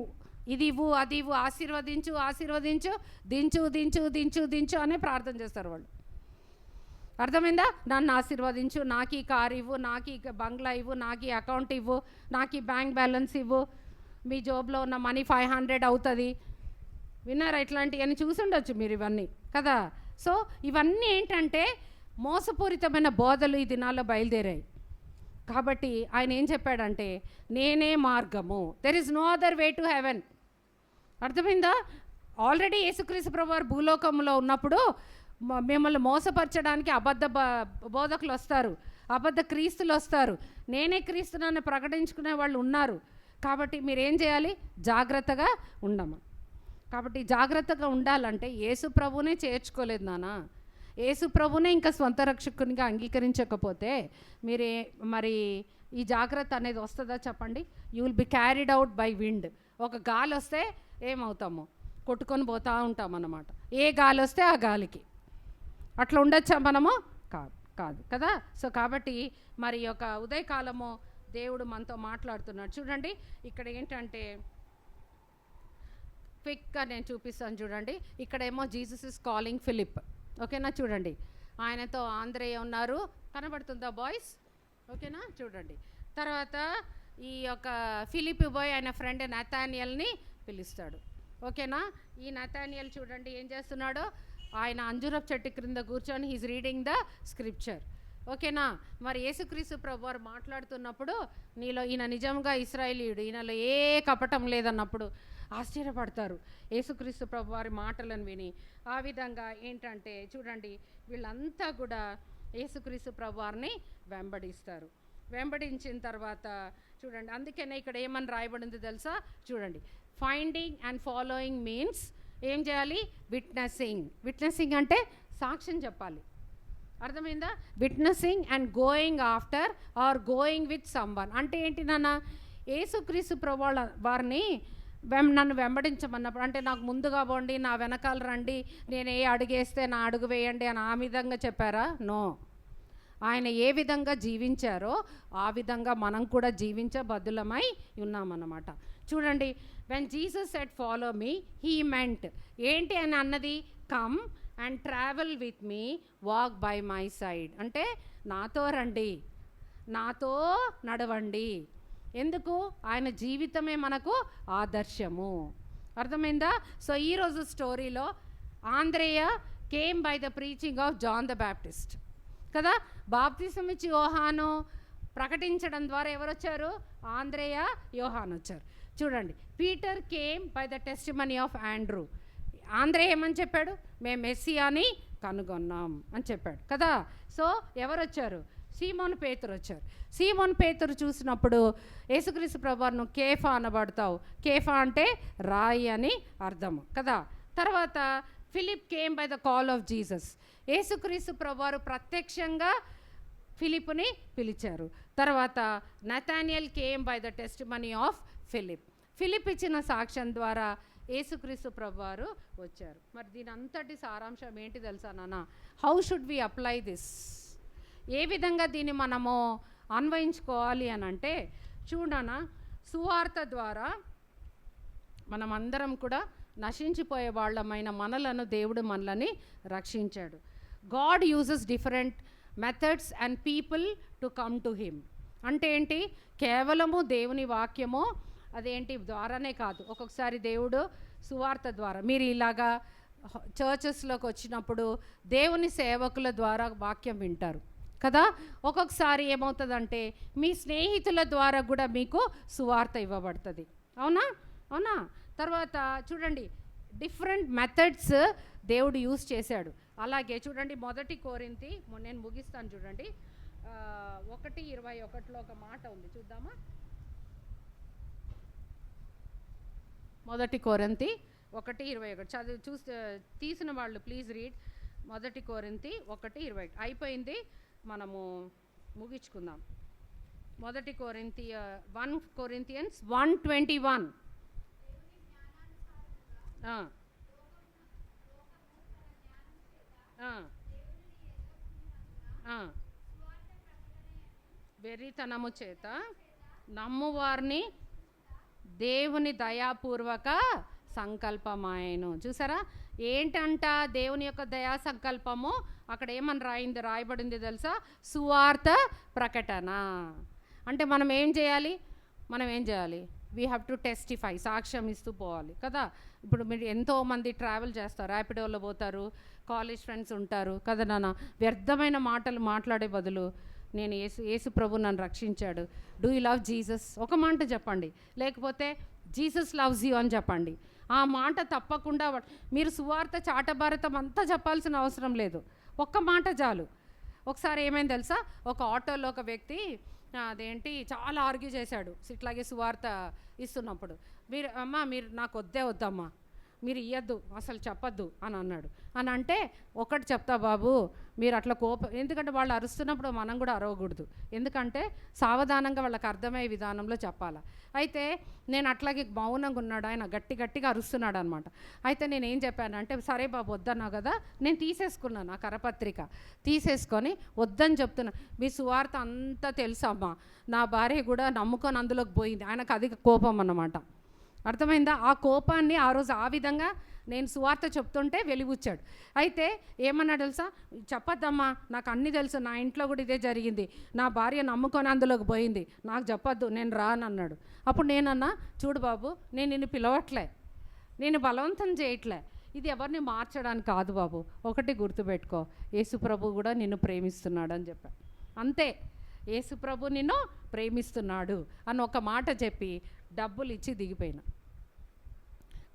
ఇది ఇవ్వు, అది ఇవ్వు, ఆశీర్వదించు, ఆశీర్వదించు, దించు దించు దించు దించు అనే ప్రార్థన చేస్తారు వాళ్ళు. అర్థమైందా? నన్ను ఆశీర్వదించు, నాకు ఈ కారు ఇవ్వు, నాకు ఈ బంగ్లా ఇవ్వు, నాకు ఈ అకౌంట్ ఇవ్వు, నాకు ఈ బ్యాంక్ బ్యాలెన్స్ ఇవ్వు, మీ జోబులో ఉన్న మనీ 500 అవుతుంది. విన్నారా? ఇట్లాంటివన్నీ చూసుండొచ్చు మీరు ఇవన్నీ కదా. సో ఇవన్నీ ఏంటంటే మోసపూరితమైన బోధలు ఈ దినాల్లో బయలుదేరాయి. కాబట్టి ఆయన ఏం చెప్పాడంటే, నేనే మార్గము, there is no other way to heaven. అర్థమైందా? ఆల్రెడీ యేసుక్రీస్తు ప్రభువారు భూలోకంలో ఉన్నప్పుడు మిమ్మల్ని మోసపరచడానికి అబద్ధ బోధకులు వస్తారు, అబద్ధ క్రీస్తులు వస్తారు, నేనే క్రీస్తునని ప్రకటించుకునే వాళ్ళు ఉన్నారు. కాబట్టి మీరేం చేయాలి? జాగ్రత్తగా ఉండము. కాబట్టి జాగ్రత్తగా ఉండాలంటే యేసు ప్రభునే చేర్చుకోలేదు నాన్న. యేసు ప్రభునే ఇంకా స్వంత రక్షకునిగా అంగీకరించకపోతే మీరే మరి ఈ జాగ్రత్త అనేది వస్తుందా చెప్పండి? You will be carried out by wind. ఒక గాలి వస్తే ఏమవుతాము? కొట్టుకొని పోతూ ఉంటాం అన్నమాట. ఏ గాలి వస్తే ఆ గాలికి. అట్లా ఉండొచ్చా మనము? కాదు కదా. సో కాబట్టి మరి ఒక ఉదయకాలము దేవుడు మనతో మాట్లాడుతున్నాడు. చూడండి ఇక్కడ ఏంటంటే, క్విక్గా నేను చూపిస్తాను చూడండి. ఇక్కడేమో జీసస్ ఇస్ కాలింగ్ ఫిలిప్. ఓకేనా? చూడండి, ఆయనతో ఆంద్రేయ ఉన్నారు, కనబడుతుందా బాయ్స్? ఓకేనా? చూడండి. తర్వాత ఈ యొక్క ఫిలిప్ బాయ్ ఆయన ఫ్రెండ్ నతానియల్ని పిలుస్తాడు. ఓకేనా? ఈ నతానియల్ చూడండి ఏం చేస్తున్నాడో, ఆయన అంజూరపు చెట్టు క్రింద కూర్చొని హీస్ రీడింగ్ ద స్క్రిప్చర్. ఓకేనా? మరి యేసుక్రీస్తు ప్రభువారు మాట్లాడుతున్నప్పుడు, నీలో ఈయన నిజంగా ఇశ్రాయేలీయుడు, ఈయనలో ఏ కపటం లేదన్నప్పుడు ఆశ్చర్యపడతారు యేసుక్రీస్తు ప్రభువారి మాటలను విని. ఆ విధంగా ఏంటంటే చూడండి, వీళ్ళంతా కూడా యేసుక్రీస్తు ప్రభువారిని వెంబడిస్తారు. వెంబడించిన తర్వాత చూడండి, అందుకనే ఇక్కడ ఏమని రాయబడింది తెలుసా? చూడండి, ఫైండింగ్ అండ్ ఫాలోయింగ్ మీన్స్ ఏం చేయాలి? విట్నెసింగ్. విట్నెసింగ్ అంటే సాక్ష్యం చెప్పాలి. అర్థమైందా? Witnessing and going after or going with someone. అంటే ఏంటి నాన్న? యేసుక్రీస్తు ప్రభువాళ్ళ వారిని నన్ను వెంబడించమన్నప్పుడు, అంటే నాకు ముందుగా పోండి, నా వెనకాల రండి, నేను ఏ అడుగేస్తే నా అడుగు వేయండి అని ఆ విధంగా చెప్పారా? నో. ఆయన ఏ విధంగా జీవించారో ఆ విధంగా మనం కూడా జీవించబద్దులమై ఉన్నామన్నమాట. చూడండి, when Jesus said follow me, he meant ఏంటి అని అన్నది? Come and travel with me, walk by my side. అంటే నాతో రండి, నాతో నడవండి. ఎందుకు? ఆయన జీవితమే మనకు ఆదర్శము. అర్థమైందా? సో ఈరోజు స్టోరీలో Andreya came by the preaching of John the Baptist కదా. బాప్తిసం ఇచ్చి యోహాను ప్రకటించడం ద్వారా ఎవరు వచ్చారు? ఆంద్రేయ, యోహాను వచ్చారు. చూడండి, Peter came by the testimony of Andrew. Andreya ఏమని చెప్పాడు? మేము మెస్సియాని కనుగొన్నాం అని చెప్పాడు కదా. సో ఎవరు వచ్చారు? సీమోను పేతురు వచ్చారు. సీమోను పేతురు చూసినప్పుడు యేసుక్రీస్తు ప్రభువారు నువ్వు కేఫా అనబడతావు. కేఫా అంటే రాయి అని అర్థము కదా. తర్వాత Philip came by the call of Jesus. యేసుక్రీస్తు ప్రభువారు ప్రత్యక్షంగా ఫిలిప్ని పిలిచారు. తర్వాత Nathaniel came by the testimony of Philip. Philip ఇచ్చిన సాక్ష్యం ద్వారా యేసుక్రీస్తు ప్రభువారు వచ్చారు. మరి దీని అంతటి సారాంశం ఏంటి తెలుసా నాన్న? How should we apply this? ఏ విధంగా దీన్ని మనము అన్వయించుకోవాలి అని అంటే, చూడనా, సువార్త ద్వారా మనమందరం కూడా నశించిపోయే వాళ్ళమైన మనలను దేవుడు మనల్ని రక్షించాడు. God uses different methods and people to come to him. అంటే ఏంటి? కేవలము దేవుని వాక్యము అదేంటి ద్వారానే కాదు. ఒక్కొక్కసారి దేవుడు సువార్త ద్వారా, మీరు ఇలాగా చర్చెస్లోకి వచ్చినప్పుడు దేవుని సేవకుల ద్వారా వాక్యం వింటారు కదా. ఒక్కొక్కసారి ఏమవుతుందంటే మీ స్నేహితుల ద్వారా కూడా మీకు సువార్త ఇవ్వబడుతుంది. అవునా? అవునా? తర్వాత చూడండి, డిఫరెంట్ మెథడ్స్ దేవుడు యూజ్ చేశాడు. అలాగే చూడండి, 1 కొరింథీ, నేను ముగిస్తాను చూడండి, 1:21 ఒక మాట ఉంది, చూద్దామా? 1 కొరింథీ 1:21 చదివి చూస్తే తీసిన వాళ్ళు ప్లీజ్ రీడ్. 1 కొరింథీ 1:21 అయిపోయింది, మనము ముగించుకుందాం. 1 కొరింథీ 1 Corinthians 1:21. వెర్రితనము చేత నమ్మువారిని దేవుని దయాపూర్వక సంకల్పమాయను. చూసారా ఏంటంట? దేవుని యొక్క దయా సంకల్పము. అక్కడ ఏమని రాయబడింది తెలుసా? సువార్త ప్రకటన. అంటే మనం ఏం చేయాలి? వీ హ్యావ్ టు టెస్టిఫై, సాక్ష్యం ఇస్తూ పోవాలి కదా. ఇప్పుడు మీరు ఎంతోమంది ట్రావెల్ చేస్తారు, ర్యాపిడోలో పోతారు, కాలేజ్ ఫ్రెండ్స్ ఉంటారు కదా నాన్న. వ్యర్థమైన మాటలు మాట్లాడే బదులు నేను యేసు ప్రభు నన్ను రక్షించాడు, డూ యూ లవ్ జీసస్ ఒక మాట చెప్పండి, లేకపోతే జీసస్ లవ్స్ యూ అని చెప్పండి. ఆ మాట తప్పకుండా మీరు సువార్త చాటభారతం అంతా చెప్పాల్సిన అవసరం లేదు, ఒక్క మాట చాలు. ఒకసారి ఏమైంది తెలుసా, ఒక ఆటోలో ఒక వ్యక్తి అదేంటి చాలా ఆర్గ్యూ చేశాడు ఇట్లాగే సువార్త ఇస్తున్నప్పుడు. మీరు నాకు వద్దమ్మా, మీరు ఇవ్వద్దు, అసలు చెప్పొద్దు అని అన్నాడు. అని అంటే ఒకటి చెప్తా బాబు, మీరు అట్లా ఎందుకంటే వాళ్ళు అరుస్తున్నప్పుడు మనం కూడా అరవకూడదు, ఎందుకంటే సావధానంగా వాళ్ళకి అర్థమయ్యే విధానంలో చెప్పాలి. అయితే నేను అట్లాగే మౌనంగా ఉన్నాడు, ఆయన గట్టిగా అరుస్తున్నాడు అనమాట. అయితే నేను ఏం చెప్పానంటే, సరే బాబు వద్దన్నా కదా, నేను తీసేసుకున్నాను ఆ కరపత్రిక, తీసేసుకొని వద్దని చెప్తున్నా. మీ సువార్త అంతా తెలుసమ్మా, నా భార్య కూడా నమ్ముకొని అందులోకి పోయింది. ఆయనకు అది కోపం అన్నమాట, అర్థమైందా? ఆ కోపాన్ని ఆ రోజు ఆ విధంగా నేను సువార్త చెప్తుంటే వెలిబుచ్చాడు. అయితే ఏమన్నాడు తెలుసా, చెప్పొద్దమ్మా, నాకు అన్నీ తెలుసు, నా ఇంట్లో కూడా ఇదే జరిగింది, నా భార్య నమ్ముకొని అందులోకి పోయింది, నాకు చెప్పొద్దు, నేను రానన్నాడు. అప్పుడు నేనన్నా, చూడు బాబు, నేను నిన్ను పిలవట్లే, నేను బలవంతం చేయట్లే, ఇది ఎవరిని మార్చడానికి కాదు బాబు, ఒకటి గుర్తుపెట్టుకో, యేసుప్రభు కూడా నిన్ను ప్రేమిస్తున్నాడు అని చెప్పాను. అంతే, యేసుప్రభు నిన్ను ప్రేమిస్తున్నాడు అని ఒక మాట చెప్పి డబ్బులు ఇచ్చి దిగిపోయినా.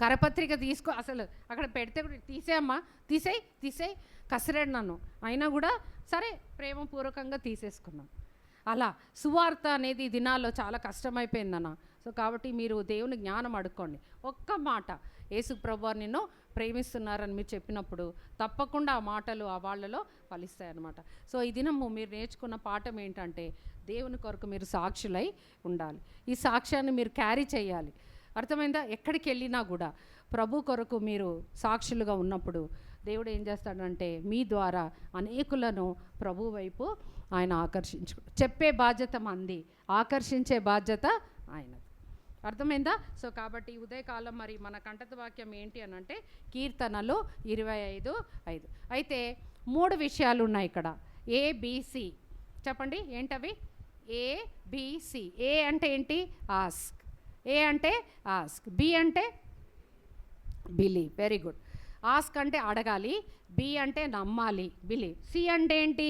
కరపత్రిక తీసుకో, అసలు అక్కడ పెడితే కూడా తీసేయమ్మా, తీసేయి కసిరాడు నన్ను, అయినా కూడా సరే ప్రేమపూర్వకంగా తీసేసుకున్నాను. అలా సువార్త అనేది ఈ దినాల్లో చాలా కష్టమైపోయిందన్న. సో కాబట్టి మీరు దేవుని జ్ఞానం అడుక్కోండి. ఒక్క మాట, యేసు ప్రభువు నిన్ను ప్రేమిస్తున్నారని మీరు చెప్పినప్పుడు తప్పకుండా ఆ మాటలు ఆ వాళ్ళలో ఫలిస్తాయన్నమాట. సో ఈ దినము మీరు నేర్చుకున్న పాఠం ఏంటంటే, దేవుని కొరకు మీరు సాక్షులై ఉండాలి. ఈ సాక్ష్యాన్ని మీరు క్యారీ చేయాలి, అర్థమైందా? ఎక్కడికి వెళ్ళినా కూడా ప్రభు కొరకు మీరు సాక్షులుగా ఉన్నప్పుడు దేవుడు ఏం చేస్తాడంటే, మీ ద్వారా అనేకులను ప్రభు వైపు ఆయన చెప్పే బాధ్యత మంది, ఆకర్షించే బాధ్యత ఆయనది, అర్థమైందా? సో కాబట్టి ఉదయకాలం మరి మన కంఠత వాక్యం ఏంటి అని అంటే కీర్తనలు 25:5. అయితే 3 విషయాలు ఉన్నాయి ఇక్కడ, ABC. చెప్పండి ఏంటవి? ABC. ఏ అంటే ఏంటి? ఆస్క్. ఏ అంటే ఆస్క్. బి అంటే బిలీవ్. Very good. ఆస్క్ అంటే అడగాలి, బి అంటే నమ్మాలి, బిలీవ్. సి అంటే ఏంటి?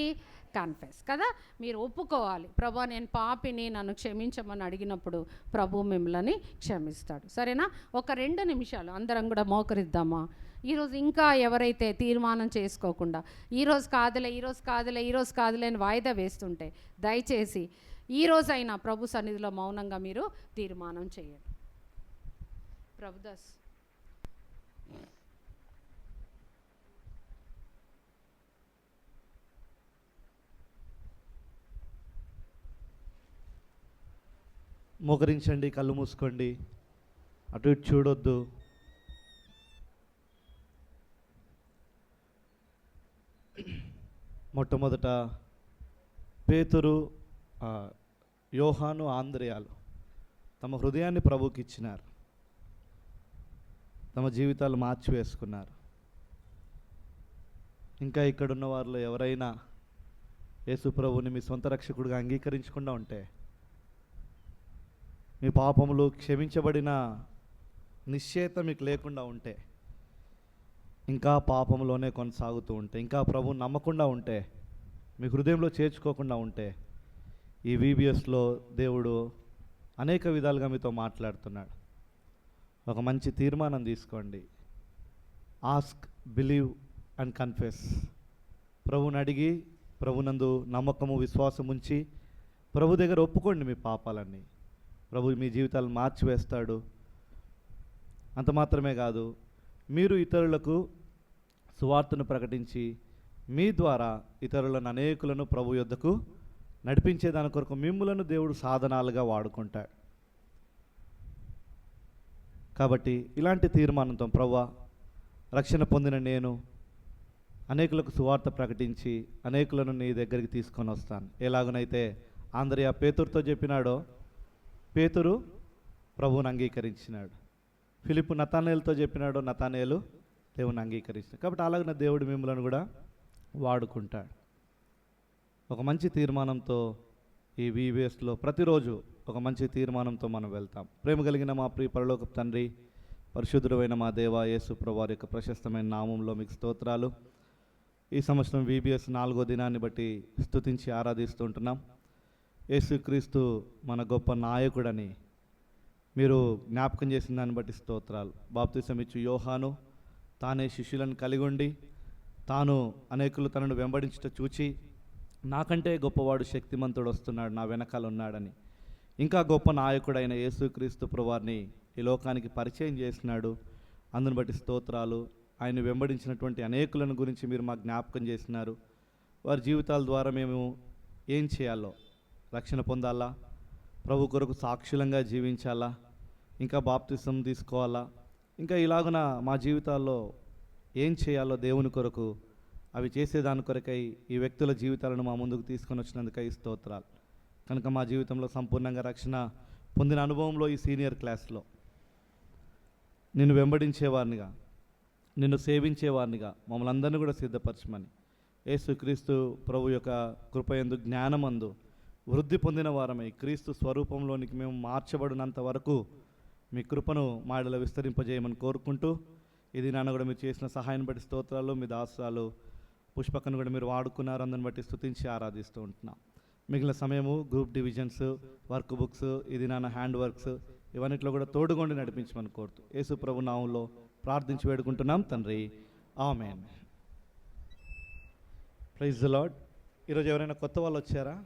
కన్ఫెస్ కదా. మీరు ఒప్పుకోవాలి, ప్రభు నేను పాపిని, నన్ను క్షమించమని అడిగినప్పుడు ప్రభు మిమ్మల్ని క్షమిస్తాడు. సరేనా? ఒక 2 నిమిషాలు అందరం కూడా మోకరిద్దామా? ఈరోజు ఇంకా ఎవరైతే తీర్మానం చేసుకోకుండా ఈరోజు కాదులే అని వాయిదా వేస్తుంటే దయచేసి ఈరోజైనా ప్రభు సన్నిధిలో మౌనంగా మీరు తీర్మానం చేయండి. ప్రభుదాస్ మోకరించండి, కళ్ళు మూసుకోండి, అటు ఇటు చూడొద్దు. మొట్టమొదట పేతురు, యోహాను, ఆంద్రేయాలు తమ హృదయాన్ని ప్రభువుకి ఇచ్చినారు, తమ జీవితాలు మార్చివేసుకున్నారు. ఇంకా ఇక్కడున్న వారిలో ఎవరైనా యేసు ప్రభువుని మీ సొంత రక్షకుడిగా అంగీకరించకుండా ఉంటే, మీ పాపములు క్షమించబడిన నిశ్చయత మీకు లేకుండా ఉంటే, ఇంకా పాపంలోనే కొనసాగుతూ ఉంటే, ఇంకా ప్రభువుని నమ్మకుండా ఉంటే, మీ హృదయంలో చేర్చుకోకుండా ఉంటే, ఈ VBSలో దేవుడు అనేక విధాలుగా మీతో మాట్లాడుతున్నాడు. ఒక మంచి తీర్మానం తీసుకోండి. Ask, believe and confess. ప్రభువుని అడిగి, ప్రభునందు నమ్మకము, విశ్వాసం ఉంచి ప్రభు దగ్గర ఒప్పుకోండి మీ పాపాలన్నీ. ప్రభు మీ జీవితాలను మార్చివేస్తాడు. అంత మాత్రమే కాదు, మీరు ఇతరులకు సువార్తను ప్రకటించి మీ ద్వారా ఇతరులను అనేకులను ప్రభు యొద్దకు నడిపించే దాని కొరకు మిమ్ములను దేవుడు సాధనాలుగా వాడుకుంటాడు. కాబట్టి ఇలాంటి తీర్మానంతో, ప్రభువా రక్షణ పొందిన నేను అనేకులకు సువార్త ప్రకటించి అనేకులను నీ దగ్గరికి తీసుకొని వస్తాను. ఎలాగనైతే ఆంద్రేయ పేతురుతో చెప్పినాడో, పేతురు ప్రభువుని అంగీకరించినాడు. ఫిలిప్పు నతానేలుతో చెప్పినాడో, నతానేలు దేవుని అంగీకరించినాడు. కాబట్టి అలాగనే దేవుడు మిమ్మల్ని కూడా వాడుకుంటాడు. ఒక మంచి తీర్మానంతో ఈ VBSలో ప్రతిరోజు ఒక మంచి తీర్మానంతో మనం వెళ్తాం. ప్రేమ కలిగిన మా ప్రియ పరలోకపు తండ్రి, పరిశుద్ధుడైన మా దేవ యేసు ప్రభువారి యొక్క ప్రశస్తమైన నామంలో మీకు స్తోత్రాలు. ఈ సంవత్సరం VBS 4వ దినాన్ని బట్టి స్తుతించి ఆరాధిస్తుంటున్నాం. యేసుక్రీస్తు మన గొప్ప నాయకుడని మీరు జ్ఞాపకం చేసిన దాన్ని బట్టి స్తోత్రాలు. బాప్తిసం ఇచ్చు యోహాను తానే శిష్యులను కలిగి ఉండి తాను అనేకులు తనను వెంబడించుట చూచి నాకంటే గొప్పవాడు శక్తిమంతుడు వస్తున్నాడు, నా వెనకాల ఉన్నాడని ఇంకా గొప్ప నాయకుడైన యేసుక్రీస్తు ప్రభువారిని ఈ లోకానికి పరిచయం చేసినాడు. అందుని బట్టి స్తోత్రాలు. ఆయన వెంబడించినటువంటి అనేకులను గురించి మీరు మాకు జ్ఞాపకం చేసినారు. వారి జీవితాల ద్వారా మేము ఏం చేయాలో, రక్షణ పొందాలా, ప్రభు కొరకు సాక్షులంగా జీవించాలా, ఇంకా బాప్తిసం తీసుకోవాలా, ఇంకా ఇలాగున మా జీవితాల్లో ఏం చేయాలో దేవుని కొరకు అవి చేసేదాని కొరకై ఈ వ్యక్తుల జీవితాలను మా ముందుకు తీసుకొని వచ్చినందుకై స్తోత్రాలు. కనుక మా జీవితంలో సంపూర్ణంగా రక్షణ పొందిన అనుభవంలో ఈ సీనియర్ క్లాస్లో నిన్ను వెంబడించేవారినిగా, నిన్ను సేవించేవారినిగా మమ్మల్ని అందరినీ కూడా సిద్ధపరచమని యేసుక్రీస్తు ప్రభు యొక్క కృపయందు జ్ఞానమందు వృద్ధి పొందిన వారమై క్రీస్తు స్వరూపంలోనికి మేము మార్చబడినంత వరకు మీ కృపను మాడలో విస్తరింపజేయమని కోరుకుంటూ, ఇది నాన్న కూడా మీరు చేసిన సహాయం బట్టి స్తోత్రాలు. మీ దాసురాలు పుష్పకను కూడా మీరు వాడుకున్నారు, అందరిని బట్టి స్తుతించి ఆరాధిస్తూ ఉంటున్నాం. మిగిలిన సమయము గ్రూప్ డివిజన్స్, వర్క్ బుక్స్, ఇది నాన్న హ్యాండ్ వర్క్స్, ఇవన్నిట్లో కూడా తోడుగొండి నడిపించమని కోరుతూ యేసు ప్రభు నామంలో ప్రార్థించి వేడుకుంటున్నాం తండ్రి, ఆమేన్. Praise the lord. ఈరోజు ఎవరైనా కొత్త వాళ్ళు వచ్చారా?